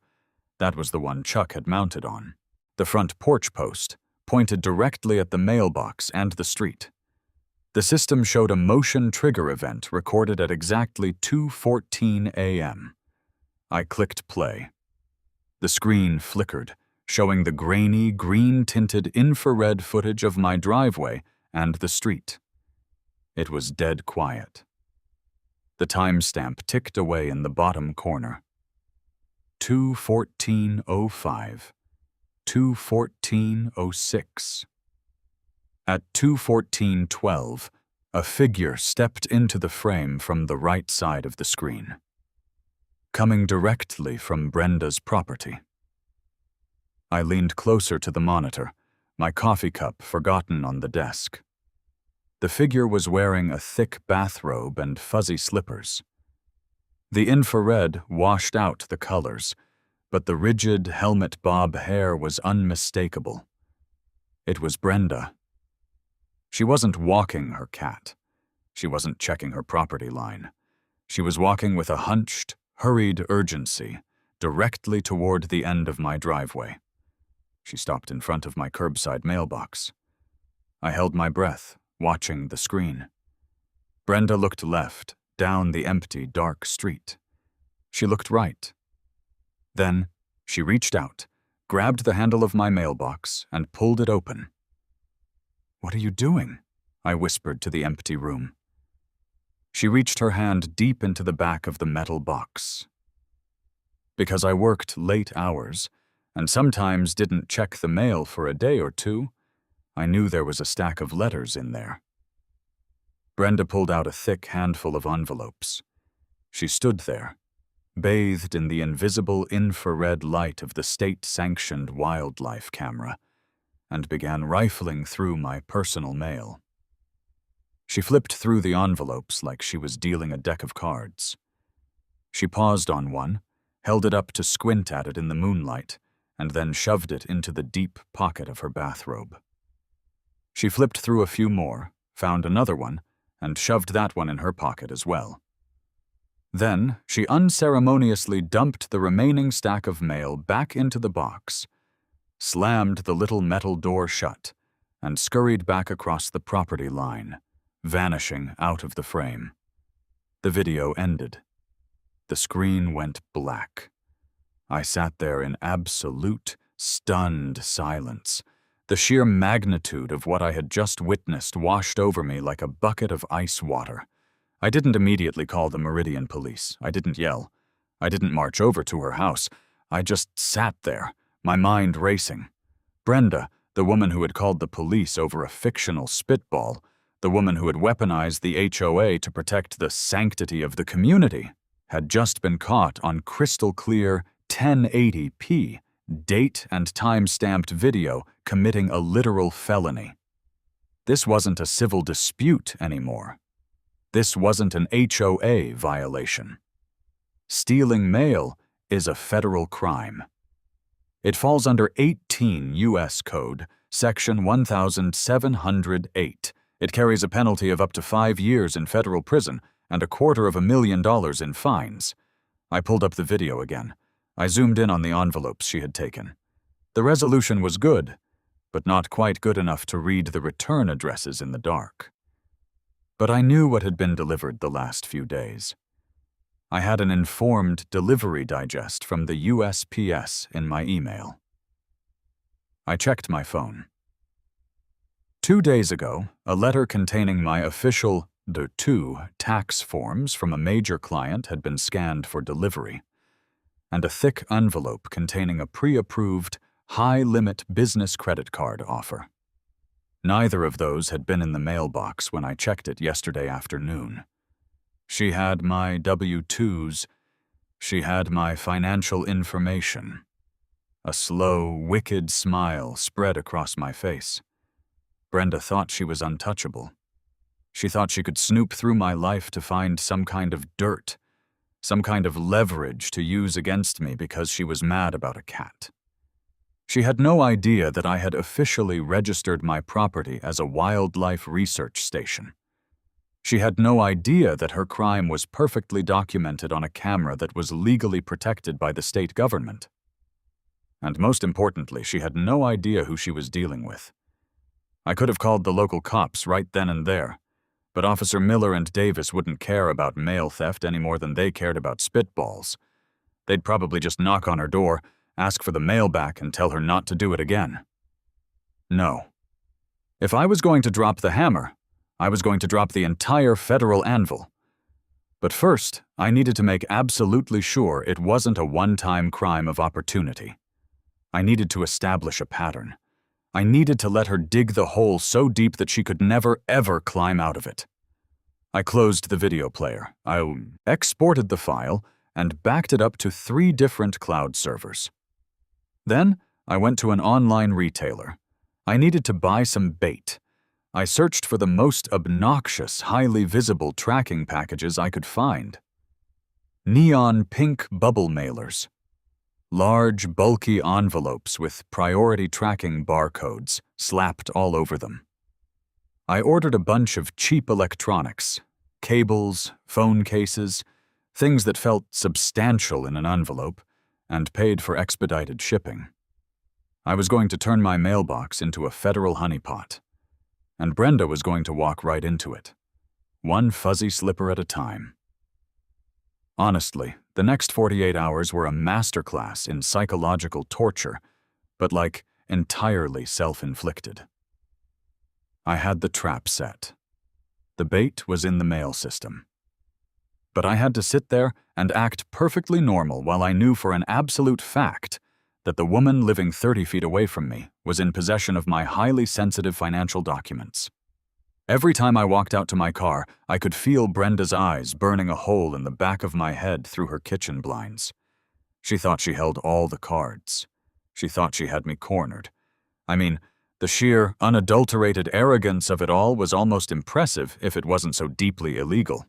That was the one Chuck had mounted on. The front porch post pointed directly at the mailbox and the street. The system showed a motion trigger event recorded at exactly 2:14 a.m. I clicked play. The screen flickered, showing the grainy, green-tinted infrared footage of my driveway and the street. It was dead quiet. The timestamp ticked away in the bottom corner. 2:14:05, 2:14:06. At 2:14:12, a figure stepped into the frame from the right side of the screen, coming directly from Brenda's property. I leaned closer to the monitor, my coffee cup forgotten on the desk. The figure was wearing a thick bathrobe and fuzzy slippers. The infrared washed out the colors, but the rigid helmet bob hair was unmistakable. It was Brenda. She wasn't walking her cat. She wasn't checking her property line. She was walking with a hunched, hurried urgency directly toward the end of my driveway. She stopped in front of my curbside mailbox. I held my breath, watching the screen. Brenda looked left, down the empty, dark street. She looked right. Then, she reached out, grabbed the handle of my mailbox, and pulled it open. "What are you doing?" I whispered to the empty room. She reached her hand deep into the back of the metal box. Because I worked late hours, and sometimes didn't check the mail for a day or two, I knew there was a stack of letters in there. Brenda pulled out a thick handful of envelopes. She stood there, bathed in the invisible infrared light of the state-sanctioned wildlife camera, and began rifling through my personal mail. She flipped through the envelopes like she was dealing a deck of cards. She paused on one, held it up to squint at it in the moonlight, and then shoved it into the deep pocket of her bathrobe. She flipped through a few more, found another one, and shoved that one in her pocket as well. Then, she unceremoniously dumped the remaining stack of mail back into the box, slammed the little metal door shut, and scurried back across the property line, vanishing out of the frame. The video ended. The screen went black. I sat there in absolute, stunned silence. The sheer magnitude of what I had just witnessed washed over me like a bucket of ice water. I didn't immediately call the Meridian police. I didn't yell. I didn't march over to her house. I just sat there, my mind racing. Brenda, the woman who had called the police over a fictional spitball, the woman who had weaponized the HOA to protect the sanctity of the community, had just been caught on crystal-clear 1080p, date and time-stamped video committing a literal felony. This wasn't a civil dispute anymore. This wasn't an HOA violation. Stealing mail is a federal crime. It falls under 18 U.S. Code, Section 1708. It carries a penalty of up to 5 years in federal prison and $250,000 in fines. I pulled up the video again. I zoomed in on the envelopes she had taken. The resolution was good, but not quite good enough to read the return addresses in the dark. But I knew what had been delivered the last few days. I had an informed delivery digest from the USPS in my email. I checked my phone. 2 days ago, a letter containing my official tax forms from a major client had been scanned for delivery, and a thick envelope containing a pre-approved, high-limit business credit card offer. Neither of those had been in the mailbox when I checked it yesterday afternoon. She had my W-2s. She had my financial information. A slow, wicked smile spread across my face. Brenda thought she was untouchable. She thought she could snoop through my life to find some kind of dirt, some kind of leverage to use against me because she was mad about a cat. She had no idea that I had officially registered my property as a wildlife research station. She had no idea that her crime was perfectly documented on a camera that was legally protected by the state government. And most importantly, she had no idea who she was dealing with. I could have called the local cops right then and there. but Officer Miller and Davis wouldn't care about mail theft any more than they cared about spitballs. They'd probably just knock on her door, ask for the mail back, and tell her not to do it again. No. If I was going to drop the hammer, I was going to drop the entire federal anvil. But first, I needed to make absolutely sure it wasn't a one-time crime of opportunity. I needed to establish a pattern. I needed to let her dig the hole so deep that she could never, ever climb out of it. I closed the video player. I exported the file and backed it up to 3 different cloud servers. Then, I went to an online retailer. I needed to buy some bait. I searched for the most obnoxious, highly visible tracking packages I could find. Neon pink bubble mailers. Large, bulky envelopes with priority tracking barcodes slapped all over them. I ordered a bunch of cheap electronics, cables, phone cases, things that felt substantial in an envelope, and paid for expedited shipping. I was going to turn my mailbox into a federal honeypot, and Brenda was going to walk right into it, one fuzzy slipper at a time. Honestly, the next 48 hours were a masterclass in psychological torture, but entirely self-inflicted. I had the trap set. The bait was in the mail system. But I had to sit there and act perfectly normal while I knew for an absolute fact that the woman living 30 feet away from me was in possession of my highly sensitive financial documents. Every time I walked out to my car, I could feel Brenda's eyes burning a hole in the back of my head through her kitchen blinds. She thought she held all the cards. She thought she had me cornered. I mean, the sheer, unadulterated arrogance of it all was almost impressive if it wasn't so deeply illegal.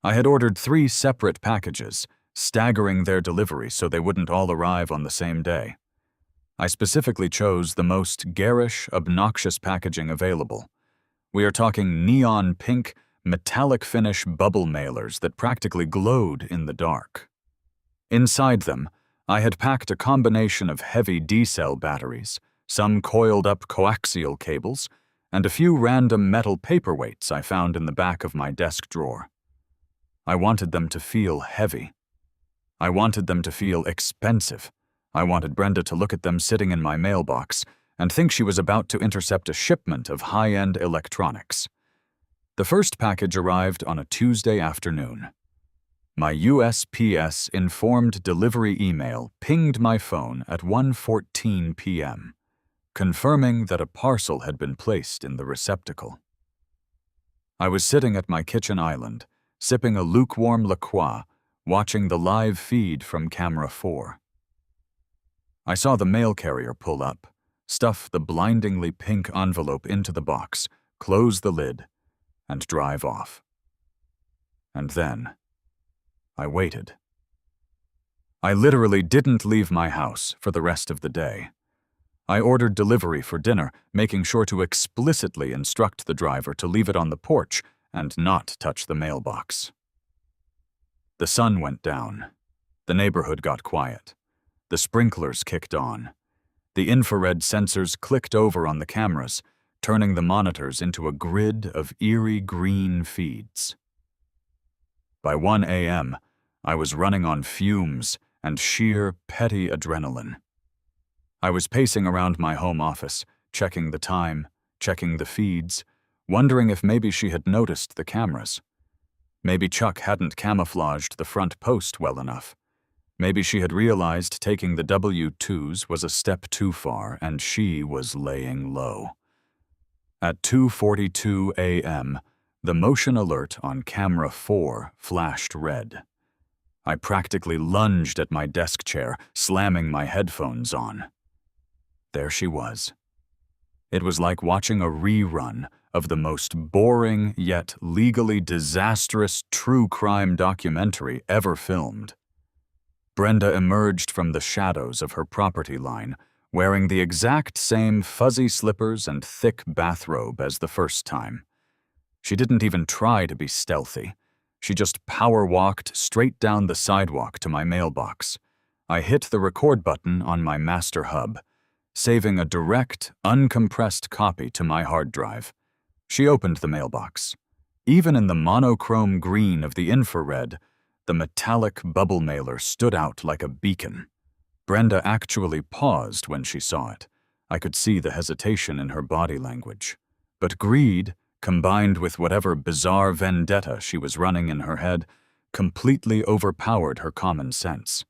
I had ordered 3 separate packages, staggering their delivery so they wouldn't all arrive on the same day. I specifically chose the most garish, obnoxious packaging available. We are talking neon pink, metallic finish bubble mailers that practically glowed in the dark. Inside them, I had packed a combination of heavy D-cell batteries, some coiled-up coaxial cables, and a few random metal paperweights I found in the back of my desk drawer. I wanted them to feel heavy. I wanted them to feel expensive. I wanted Brenda to look at them sitting in my mailbox and think she was about to intercept a shipment of high-end electronics. The first package arrived on a Tuesday afternoon. My USPS informed delivery email pinged my phone at 1:14 p.m., confirming that a parcel had been placed in the receptacle. I was sitting at my kitchen island, sipping a lukewarm La Croix, watching the live feed from camera 4. I saw the mail carrier pull up, stuff the blindingly pink envelope into the box, close the lid, and drive off. And then, I waited. I literally didn't leave my house for the rest of the day. I ordered delivery for dinner, making sure to explicitly instruct the driver to leave it on the porch and not touch the mailbox. The sun went down. The neighborhood got quiet. The sprinklers kicked on. The infrared sensors clicked over on the cameras, turning the monitors into a grid of eerie green feeds. By 1 a.m., I was running on fumes and sheer, petty adrenaline. I was pacing around my home office, checking the time, checking the feeds, wondering if maybe she had noticed the cameras. Maybe Chuck hadn't camouflaged the front post well enough. Maybe she had realized taking the W-2s was a step too far and she was laying low. At 2:42 a.m., the motion alert on camera 4 flashed red. I practically lunged at my desk chair, slamming my headphones on. There she was. It was like watching a rerun of the most boring yet legally disastrous true crime documentary ever filmed. Brenda emerged from the shadows of her property line, wearing the exact same fuzzy slippers and thick bathrobe as the first time. She didn't even try to be stealthy. She just power-walked straight down the sidewalk to my mailbox. I hit the record button on my master hub, saving a direct, uncompressed copy to my hard drive. She opened the mailbox. Even in the monochrome green of the infrared, the metallic bubble mailer stood out like a beacon. Brenda actually paused when she saw it. I could see the hesitation in her body language. But greed, combined with whatever bizarre vendetta she was running in her head, completely overpowered her common sense.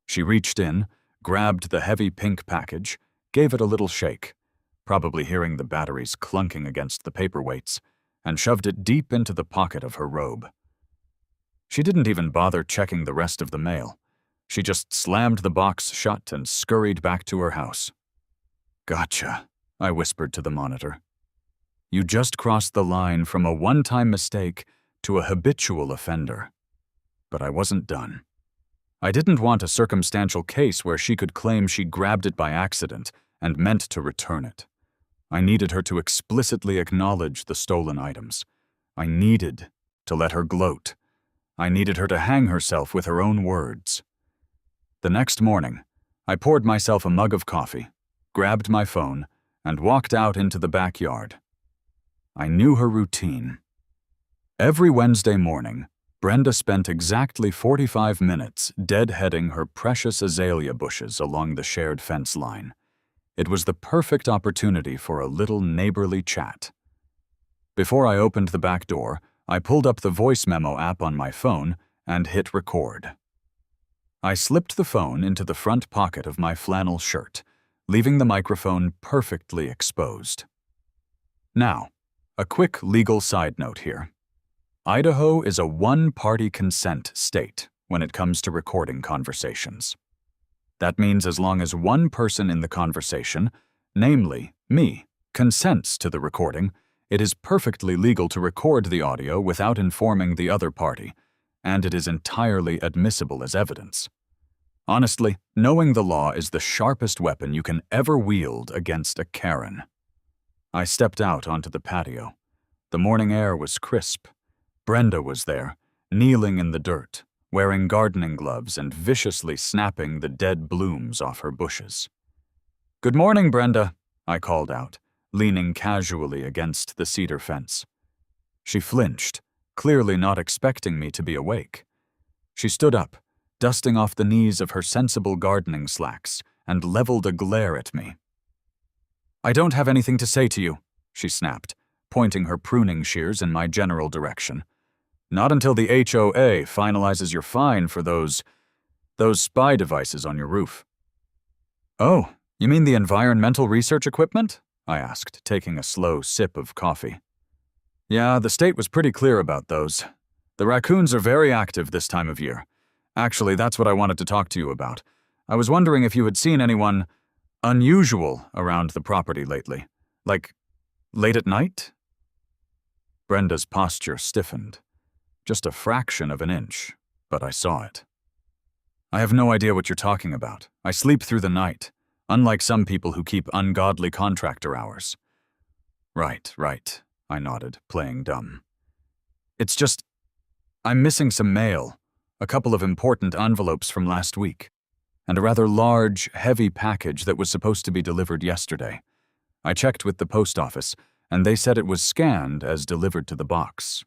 She reached in, grabbed the heavy pink package, gave it a little shake, probably hearing the batteries clunking against the paperweights, and shoved it deep into the pocket of her robe. She didn't even bother checking the rest of the mail. She just slammed the box shut and scurried back to her house. "Gotcha," I whispered to the monitor. "You just crossed the line from a one-time mistake to a habitual offender." But I wasn't done. I didn't want a circumstantial case where she could claim she grabbed it by accident and meant to return it. I needed her to explicitly acknowledge the stolen items. I needed to let her gloat. I needed her to hang herself with her own words. The next morning, I poured myself a mug of coffee, grabbed my phone, and walked out into the backyard. I knew her routine. Every Wednesday morning, Brenda spent exactly 45 minutes deadheading her precious azalea bushes along the shared fence line. It was the perfect opportunity for a little neighborly chat. Before I opened the back door, I pulled up the voice memo app on my phone and hit record. I slipped the phone into the front pocket of my flannel shirt, leaving the microphone perfectly exposed. Now, a quick legal side note here. Idaho is a one-party consent state when it comes to recording conversations. That means as long as one person in the conversation, namely me, consents to the recording, it is perfectly legal to record the audio without informing the other party, and it is entirely admissible as evidence. Honestly, knowing the law is the sharpest weapon you can ever wield against a Karen. I stepped out onto the patio. The morning air was crisp. Brenda was there, kneeling in the dirt, wearing gardening gloves and viciously snapping the dead blooms off her bushes. "Good morning, Brenda," I called out, leaning casually against the cedar fence. She flinched, clearly not expecting me to be awake. She stood up, dusting off the knees of her sensible gardening slacks, and leveled a glare at me. "I don't have anything to say to you," she snapped, pointing her pruning shears in my general direction. "Not until the HOA finalizes your fine for those spy devices on your roof." "Oh, you mean the environmental research equipment?" I asked, taking a slow sip of coffee. "Yeah, the state was pretty clear about those. The raccoons are very active this time of year. Actually, that's what I wanted to talk to you about. I was wondering if you had seen anyone unusual around the property lately. Like, late at night?" Brenda's posture stiffened. Just a fraction of an inch, but I saw it. "I have no idea what you're talking about. I sleep through the night, unlike some people who keep ungodly contractor hours." Right, I nodded, playing dumb. "It's just, I'm missing some mail, a couple of important envelopes from last week, and a rather large, heavy package that was supposed to be delivered yesterday. I checked with the post office, and they said it was scanned as delivered to the box.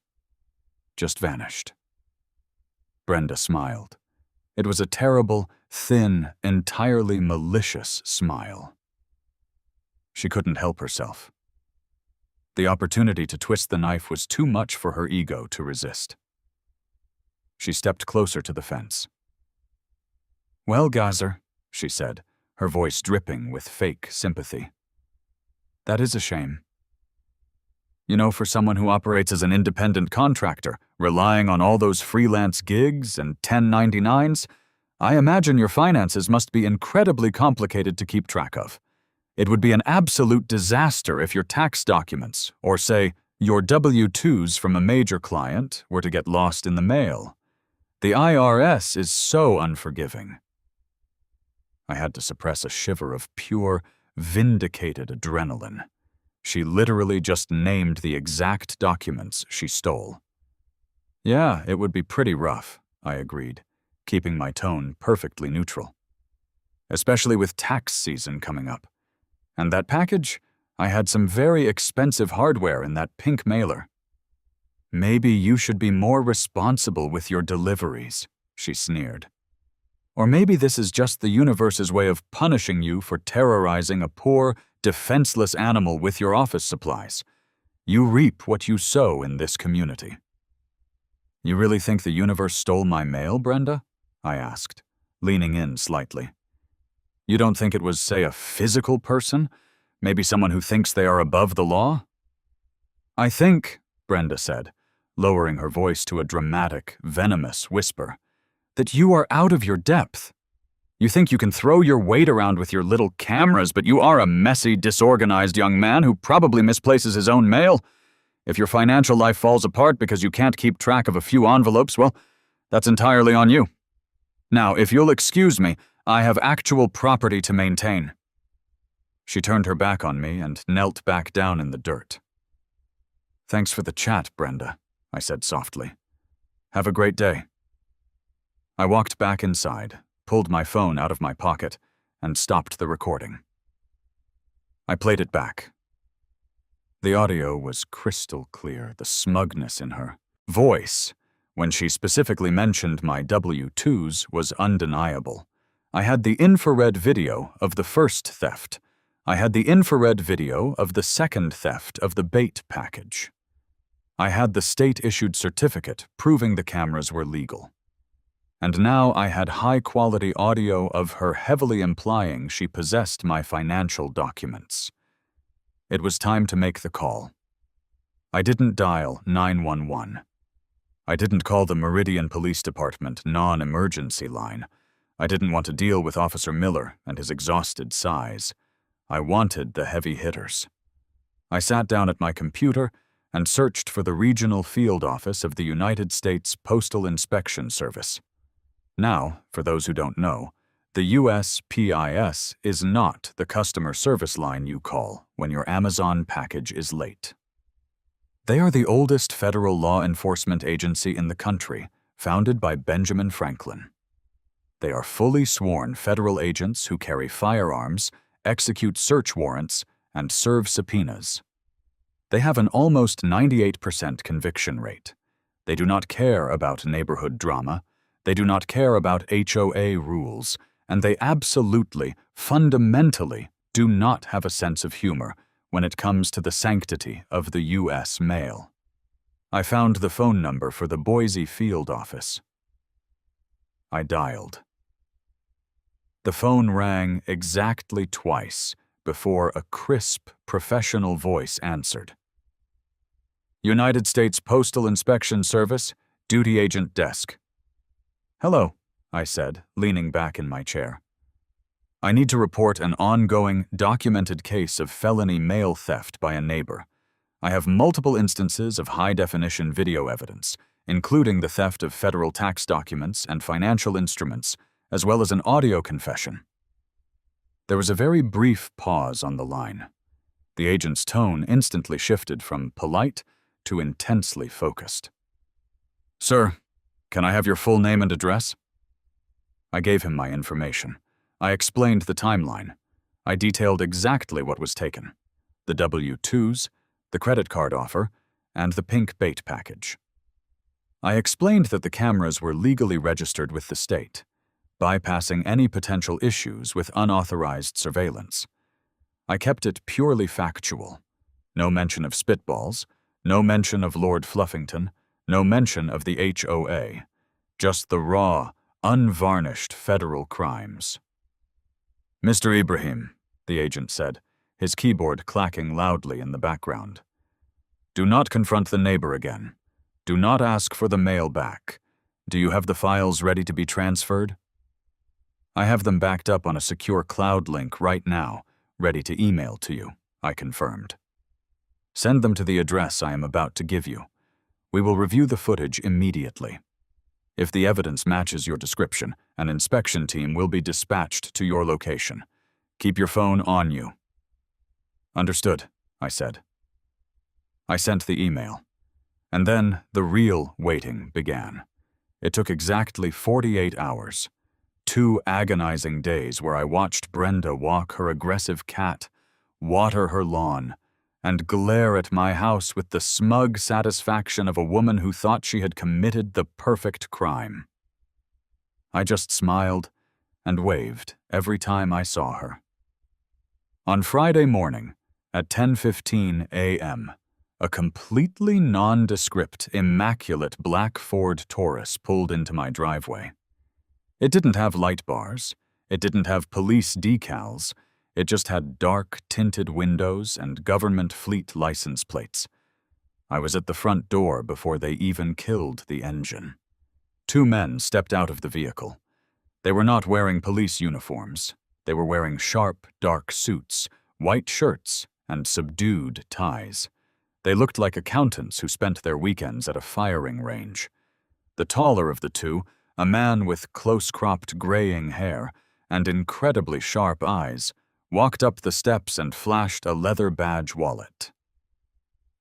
Just vanished." Brenda smiled. It was a terrible, thin, entirely malicious smile. She couldn't help herself. The opportunity to twist the knife was too much for her ego to resist. She stepped closer to the fence. "Well, Gazer," she said, her voice dripping with fake sympathy. "That is a shame. You know, for someone who operates as an independent contractor, relying on all those freelance gigs and 1099s, I imagine your finances must be incredibly complicated to keep track of. It would be an absolute disaster if your tax documents, or say, your W-2s from a major client, were to get lost in the mail. The IRS is so unforgiving." I had to suppress a shiver of pure, vindicated adrenaline. She literally just named the exact documents she stole. "Yeah, it would be pretty rough," I agreed, keeping my tone perfectly neutral. "Especially with tax season coming up. And that package, I had some very expensive hardware in that pink mailer." Maybe you should be more responsible with your deliveries, she sneered. Or maybe this is just the universe's way of punishing you for terrorizing a poor, defenseless animal with your office supplies. You reap what you sow in this community. You really think the universe stole my mail, Brenda? I asked, leaning in slightly. You don't think it was, say, a physical person? Maybe someone who thinks they are above the law? I think, Brenda said, lowering her voice to a dramatic, venomous whisper, that you are out of your depth. You think you can throw your weight around with your little cameras, but you are a messy, disorganized young man who probably misplaces his own mail. If your financial life falls apart because you can't keep track of a few envelopes, well, that's entirely on you. Now, if you'll excuse me, I have actual property to maintain. She turned her back on me and knelt back down in the dirt. Thanks for the chat, Brenda, I said softly. Have a great day. I walked back inside, pulled my phone out of my pocket, and stopped the recording. I played it back. The audio was crystal clear, the smugness in her voice, when she specifically mentioned my W-2s, was undeniable. I had the infrared video of the first theft. I had the infrared video of the second theft of the bait package. I had the state-issued certificate proving the cameras were legal. And now I had high-quality audio of her heavily implying she possessed my financial documents. It was time to make the call. I didn't dial 911. I didn't call the Meridian Police Department non-emergency line. I didn't want to deal with Officer Miller and his exhausted sighs. I wanted the heavy hitters. I sat down at my computer and searched for the regional field office of the United States Postal Inspection Service. Now, for those who don't know, the USPIS is not the customer service line you call when your Amazon package is late. They are the oldest federal law enforcement agency in the country, founded by Benjamin Franklin. They are fully sworn federal agents who carry firearms, execute search warrants, and serve subpoenas. They have an almost 98% conviction rate. They do not care about neighborhood drama. They do not care about HOA rules, and they absolutely, fundamentally do not have a sense of humor when it comes to the sanctity of the U.S. mail. I found the phone number for the Boise field office. I dialed. The phone rang exactly twice before a crisp, professional voice answered. United States Postal Inspection Service, duty agent desk. Hello, I said, leaning back in my chair. I need to report an ongoing, documented case of felony mail theft by a neighbor. I have multiple instances of high-definition video evidence, including the theft of federal tax documents and financial instruments, as well as an audio confession. There was a very brief pause on the line. The agent's tone instantly shifted from polite to intensely focused. Sir, can I have your full name and address? I gave him my information. I explained the timeline. I detailed exactly what was taken: the W-2s, the credit card offer, and the pink bait package. I explained that the cameras were legally registered with the state, bypassing any potential issues with unauthorized surveillance. I kept it purely factual. No mention of spitballs, no mention of Lord Fluffington, no mention of the HOA, just the raw, unvarnished federal crimes. Mr. Ibrahim, the agent said, his keyboard clacking loudly in the background. Do not confront the neighbor again. Do not ask for the mail back. Do you have the files ready to be transferred? I have them backed up on a secure cloud link right now, ready to email to you, I confirmed. Send them to the address I am about to give you. We will review the footage immediately. If the evidence matches your description, an inspection team will be dispatched to your location. Keep your phone on you. Understood, I said. I sent the email. And then the real waiting began. It took exactly 48 hours. 2 agonizing days where I watched Brenda walk her aggressive cat, water her lawn, and glare at my house with the smug satisfaction of a woman who thought she had committed the perfect crime. I just smiled and waved every time I saw her. On Friday morning, at 10:15 a.m., a completely nondescript, immaculate black Ford Taurus pulled into my driveway. It didn't have light bars, it didn't have police decals, it just had dark, tinted windows and government fleet license plates. I was at the front door before they even killed the engine. 2 men stepped out of the vehicle. They were not wearing police uniforms. They were wearing sharp, dark suits, white shirts, and subdued ties. They looked like accountants who spent their weekends at a firing range. The taller of the two, a man with close-cropped graying hair and incredibly sharp eyes, walked up the steps and flashed a leather badge wallet.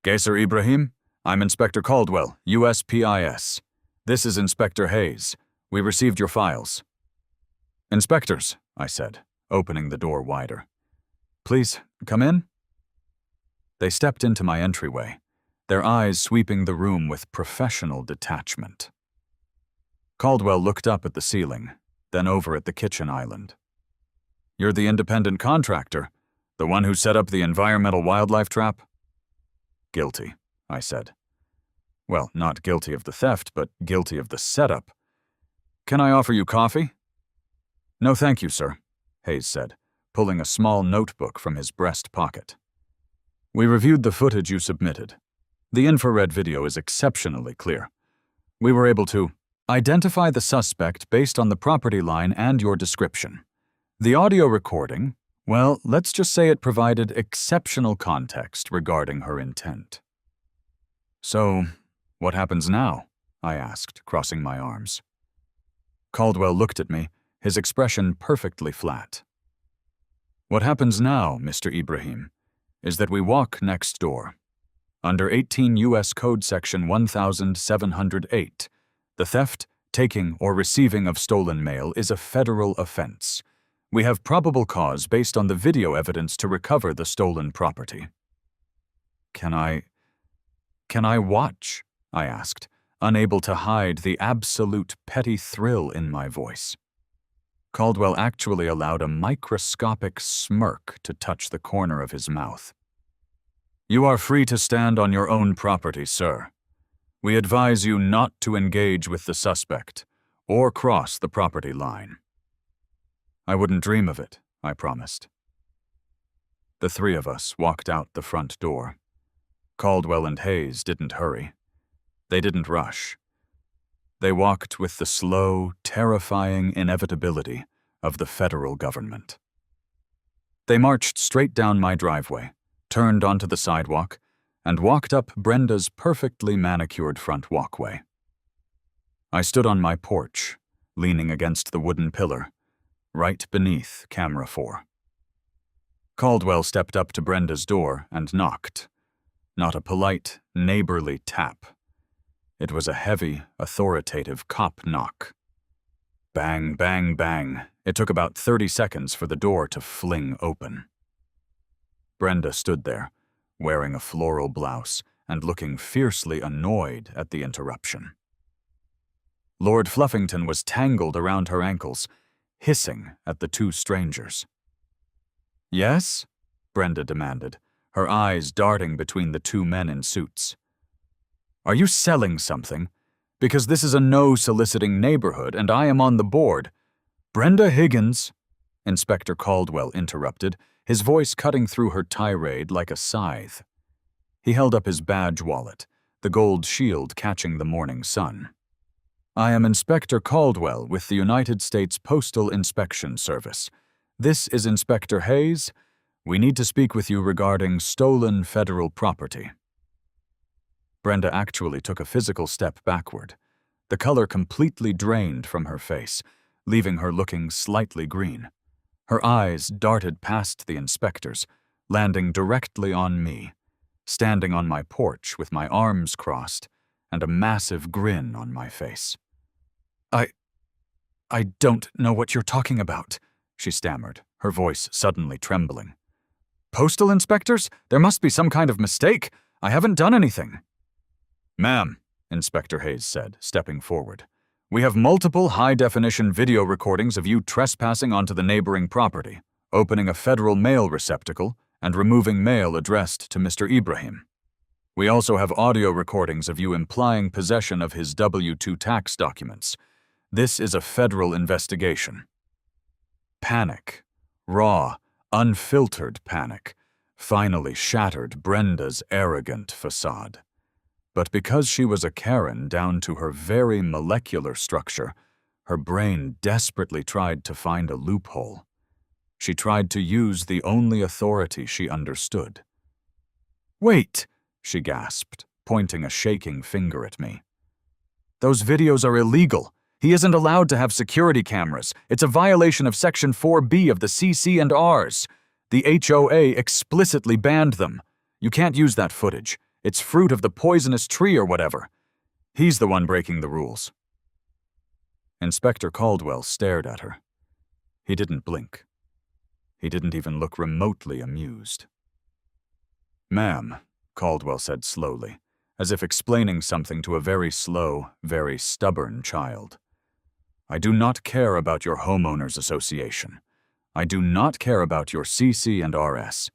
"Gazer Ibrahim, I'm Inspector Caldwell, USPIS. This is Inspector Hayes. We received your files." "Inspectors," I said, opening the door wider. "Please, come in." They stepped into my entryway, their eyes sweeping the room with professional detachment. Caldwell looked up at the ceiling, then over at the kitchen island. "You're the independent contractor, the one who set up the environmental wildlife trap?" "Guilty," I said. "Well, not guilty of the theft, but guilty of the setup. Can I offer you coffee?" "No, thank you, sir," Hayes said, pulling a small notebook from his breast pocket. "We reviewed the footage you submitted. The infrared video is exceptionally clear. We were able to identify the suspect based on the property line and your description. The audio recording, well, let's just say it provided exceptional context regarding her intent." "So, what happens now?" I asked, crossing my arms. Caldwell looked at me, his expression perfectly flat. "What happens now, Mr. Ibrahim, is that we walk next door. Under 18 U.S. Code Section 1708, the theft, taking, or receiving of stolen mail is a federal offense. We have probable cause based on the video evidence to recover the stolen property." Can I watch?" I asked, unable to hide the absolute petty thrill in my voice. Caldwell actually allowed a microscopic smirk to touch the corner of his mouth. "You are free to stand on your own property, sir. We advise you not to engage with the suspect or cross the property line." "I wouldn't dream of it," I promised. The 3 of us walked out the front door. Caldwell and Hayes didn't hurry. They didn't rush. They walked with the slow, terrifying inevitability of the federal government. They marched straight down my driveway, turned onto the sidewalk, and walked up Brenda's perfectly manicured front walkway. I stood on my porch, leaning against the wooden pillar, right beneath camera 4. Caldwell stepped up to Brenda's door and knocked. Not a polite, neighborly tap. It was a heavy, authoritative cop knock. Bang, bang, bang. It took about 30 seconds for the door to fling open. Brenda stood there, wearing a floral blouse and looking fiercely annoyed at the interruption. Lord Fluffington was tangled around her ankles, hissing at the 2 strangers. "Yes?" Brenda demanded, her eyes darting between the 2 men in suits. "Are you selling something? Because this is a no-soliciting neighborhood and I am on the board." "Brenda Higgins," Inspector Caldwell interrupted, his voice cutting through her tirade like a scythe. He held up his badge wallet, the gold shield catching the morning sun. "I am Inspector Caldwell with the United States Postal Inspection Service. This is Inspector Hayes. We need to speak with you regarding stolen federal property." Brenda actually took a physical step backward, the color completely drained from her face, leaving her looking slightly green. Her eyes darted past the inspectors, landing directly on me, standing on my porch with my arms crossed and a massive grin on my face. I don't know what you're talking about," she stammered, her voice suddenly trembling. Postal inspectors? There must be some kind of mistake. I haven't done anything. Ma'am, Inspector Hayes said, stepping forward. We have multiple high-definition video recordings of you trespassing onto the neighboring property, opening a federal mail receptacle, and removing mail addressed to Mr. Ibrahim. We also have audio recordings of you implying possession of his W-2 tax documents. This is a federal investigation. Panic, raw, unfiltered panic, finally shattered Brenda's arrogant facade. But because she was a Karen down to her very molecular structure, her brain desperately tried to find a loophole. She tried to use the only authority she understood. Wait, she gasped, pointing a shaking finger at me. Those videos are illegal. He isn't allowed to have security cameras. It's a violation of Section 4B of the CC&Rs. The HOA explicitly banned them. You can't use that footage. It's fruit of the poisonous tree or whatever. He's the one breaking the rules. Inspector Caldwell stared at her. He didn't blink. He didn't even look remotely amused. Ma'am, Caldwell said slowly, as if explaining something to a very slow, very stubborn child. I do not care about your homeowners association. I do not care about your CC&RS.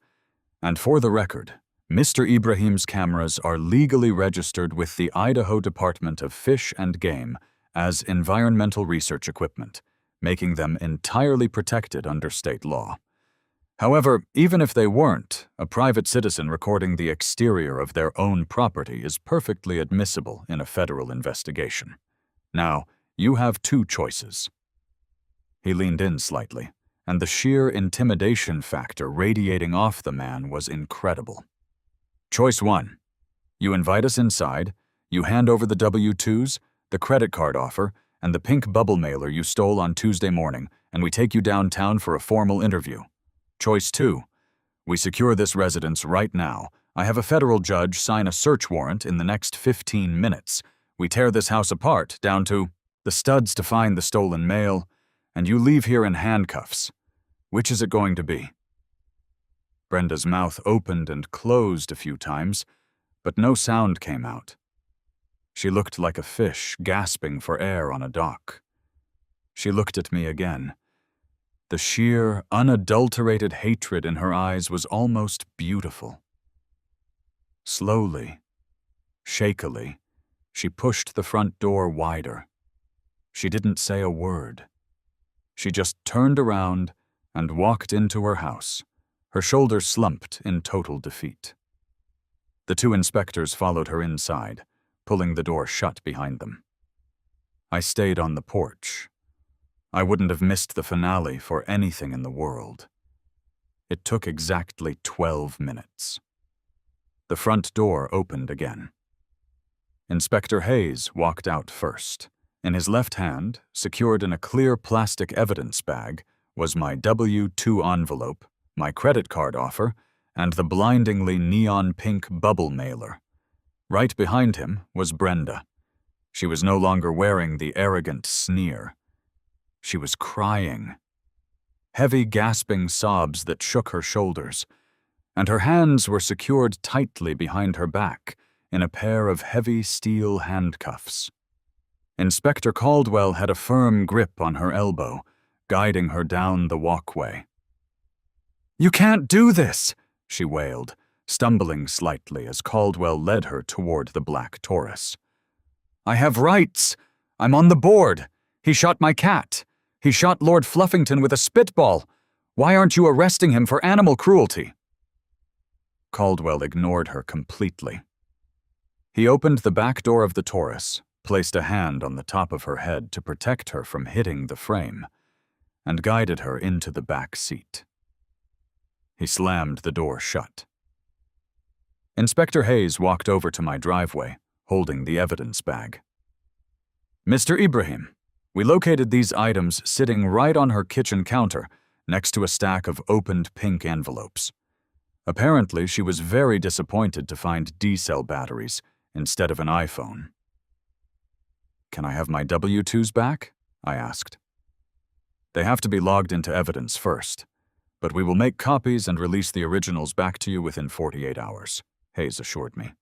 And for the record, Mr. Ibrahim's cameras are legally registered with the Idaho Department of Fish and Game as environmental research equipment, making them entirely protected under state law. However, even if they weren't, a private citizen recording the exterior of their own property is perfectly admissible in a federal investigation. Now, you have two choices. He leaned in slightly, and the sheer intimidation factor radiating off the man was incredible. Choice 1. You invite us inside, you hand over the W-2s, the credit card offer, and the pink bubble mailer you stole on Tuesday morning, and we take you downtown for a formal interview. Choice 2. We secure this residence right now. I have a federal judge sign a search warrant in the next 15 minutes. We tear this house apart down to the studs to find the stolen mail, and you leave here in handcuffs. Which is it going to be? Brenda's mouth opened and closed a few times, but no sound came out. She looked like a fish gasping for air on a dock. She looked at me again. The sheer, unadulterated hatred in her eyes was almost beautiful. Slowly, shakily, she pushed the front door wider. She didn't say a word. She just turned around and walked into her house, her shoulders slumped in total defeat. The two inspectors followed her inside, pulling the door shut behind them. I stayed on the porch. I wouldn't have missed the finale for anything in the world. It took exactly 12 minutes. The front door opened again. Inspector Hayes walked out first. In his left hand, secured in a clear plastic evidence bag, was my W-2 envelope, my credit card offer, and the blindingly neon-pink bubble mailer. Right behind him was Brenda. She was no longer wearing the arrogant sneer. She was crying. Heavy gasping sobs that shook her shoulders, and her hands were secured tightly behind her back in a pair of heavy steel handcuffs. Inspector Caldwell had a firm grip on her elbow, guiding her down the walkway. "You can't do this," she wailed, stumbling slightly as Caldwell led her toward the black Taurus. "I have rights. I'm on the board. He shot my cat. He shot Lord Fluffington with a spitball. Why aren't you arresting him for animal cruelty?" Caldwell ignored her completely. He opened the back door of the Taurus, placed a hand on the top of her head to protect her from hitting the frame, and guided her into the back seat. He slammed the door shut. Inspector Hayes walked over to my driveway, holding the evidence bag. "Mr. Ibrahim, we located these items sitting right on her kitchen counter, next to a stack of opened pink envelopes. Apparently, she was very disappointed to find D-cell batteries instead of an iPhone." "Can I have my W-2s back?" I asked. "They have to be logged into evidence first. but we will make copies and release the originals back to you within 48 hours, Hayes assured me.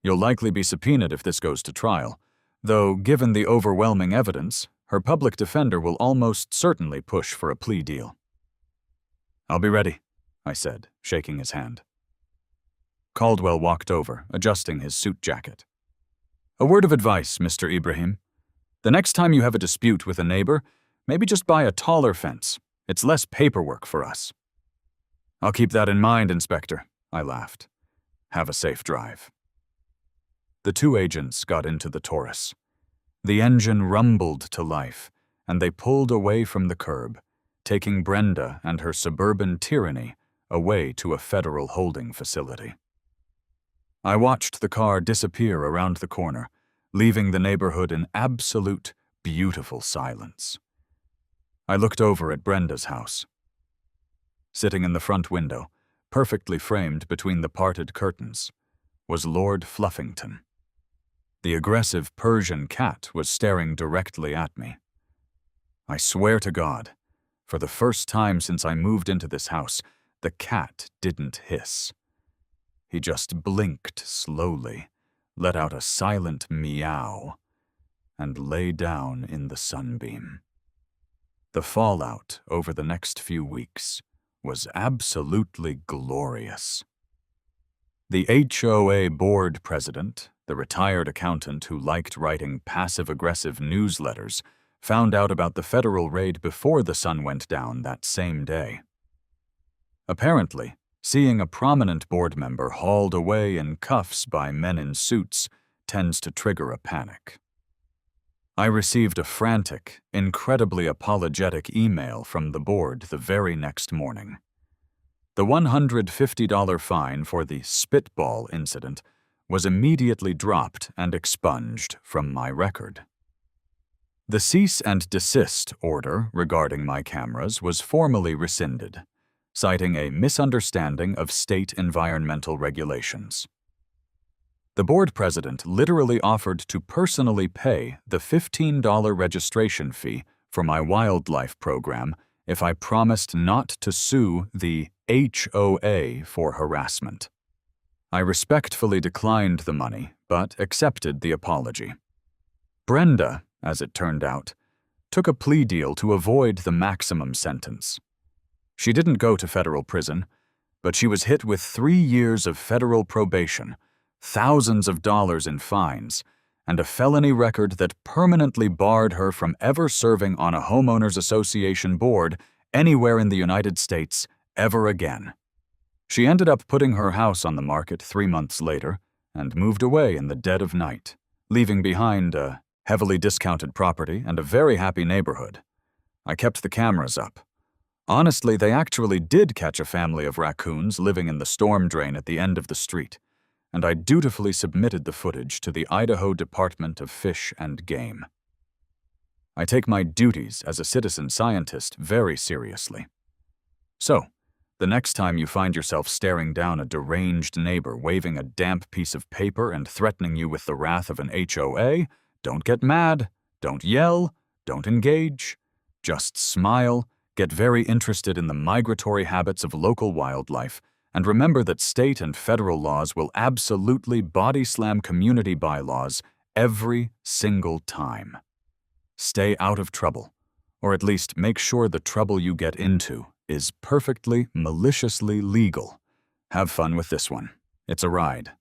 You'll likely be subpoenaed if this goes to trial, though given the overwhelming evidence, her public defender will almost certainly push for a plea deal. I'll be ready, I said, shaking his hand. Caldwell walked over, adjusting his suit jacket. A word of advice, Mr. Ibrahim. The next time you have a dispute with a neighbor, maybe just buy a taller fence. It's less paperwork for us. I'll keep that in mind, Inspector, I laughed. Have a safe drive. The two agents got into the Taurus. The engine rumbled to life, and they pulled away from the curb, taking Brenda and her suburban tyranny away to a federal holding facility. I watched the car disappear around the corner, leaving the neighborhood in absolute, beautiful silence. I looked over at Brenda's house. Sitting in the front window, perfectly framed between the parted curtains, was Lord Fluffington. The aggressive Persian cat was staring directly at me. I swear to God, for the first time since I moved into this house, the cat didn't hiss. He just blinked slowly, let out a silent meow, and lay down in the sunbeam. The fallout over the next few weeks was absolutely glorious. The HOA board president, the retired accountant who liked writing passive-aggressive newsletters, found out about the federal raid before the sun went down that same day. Apparently, seeing a prominent board member hauled away in cuffs by men in suits tends to trigger a panic. I received a frantic, incredibly apologetic email from the board the very next morning. The $150 fine for the spitball incident was immediately dropped and expunged from my record. The cease and desist order regarding my cameras was formally rescinded, citing a misunderstanding of state environmental regulations. The board president literally offered to personally pay the $15 registration fee for my wildlife program if I promised not to sue the HOA for harassment. I respectfully declined the money, but accepted the apology. Brenda, as it turned out, took a plea deal to avoid the maximum sentence. She didn't go to federal prison, but she was hit with 3 years of federal probation, thousands of dollars in fines, and a felony record that permanently barred her from ever serving on a homeowners association board anywhere in the United States ever again. She ended up putting her house on the market 3 months later and moved away in the dead of night, leaving behind a heavily discounted property and a very happy neighborhood. I kept the cameras up. Honestly, they actually did catch a family of raccoons living in the storm drain at the end of the street, and I dutifully submitted the footage to the Idaho Department of Fish and Game. I take my duties as a citizen scientist very seriously. So, the next time you find yourself staring down a deranged neighbor waving a damp piece of paper and threatening you with the wrath of an HOA, don't get mad, don't yell, don't engage. Just smile, get very interested in the migratory habits of local wildlife, and remember that state and federal laws will absolutely body slam community bylaws every single time. Stay out of trouble, or at least make sure the trouble you get into is perfectly, maliciously legal. Have fun with this one. It's a ride.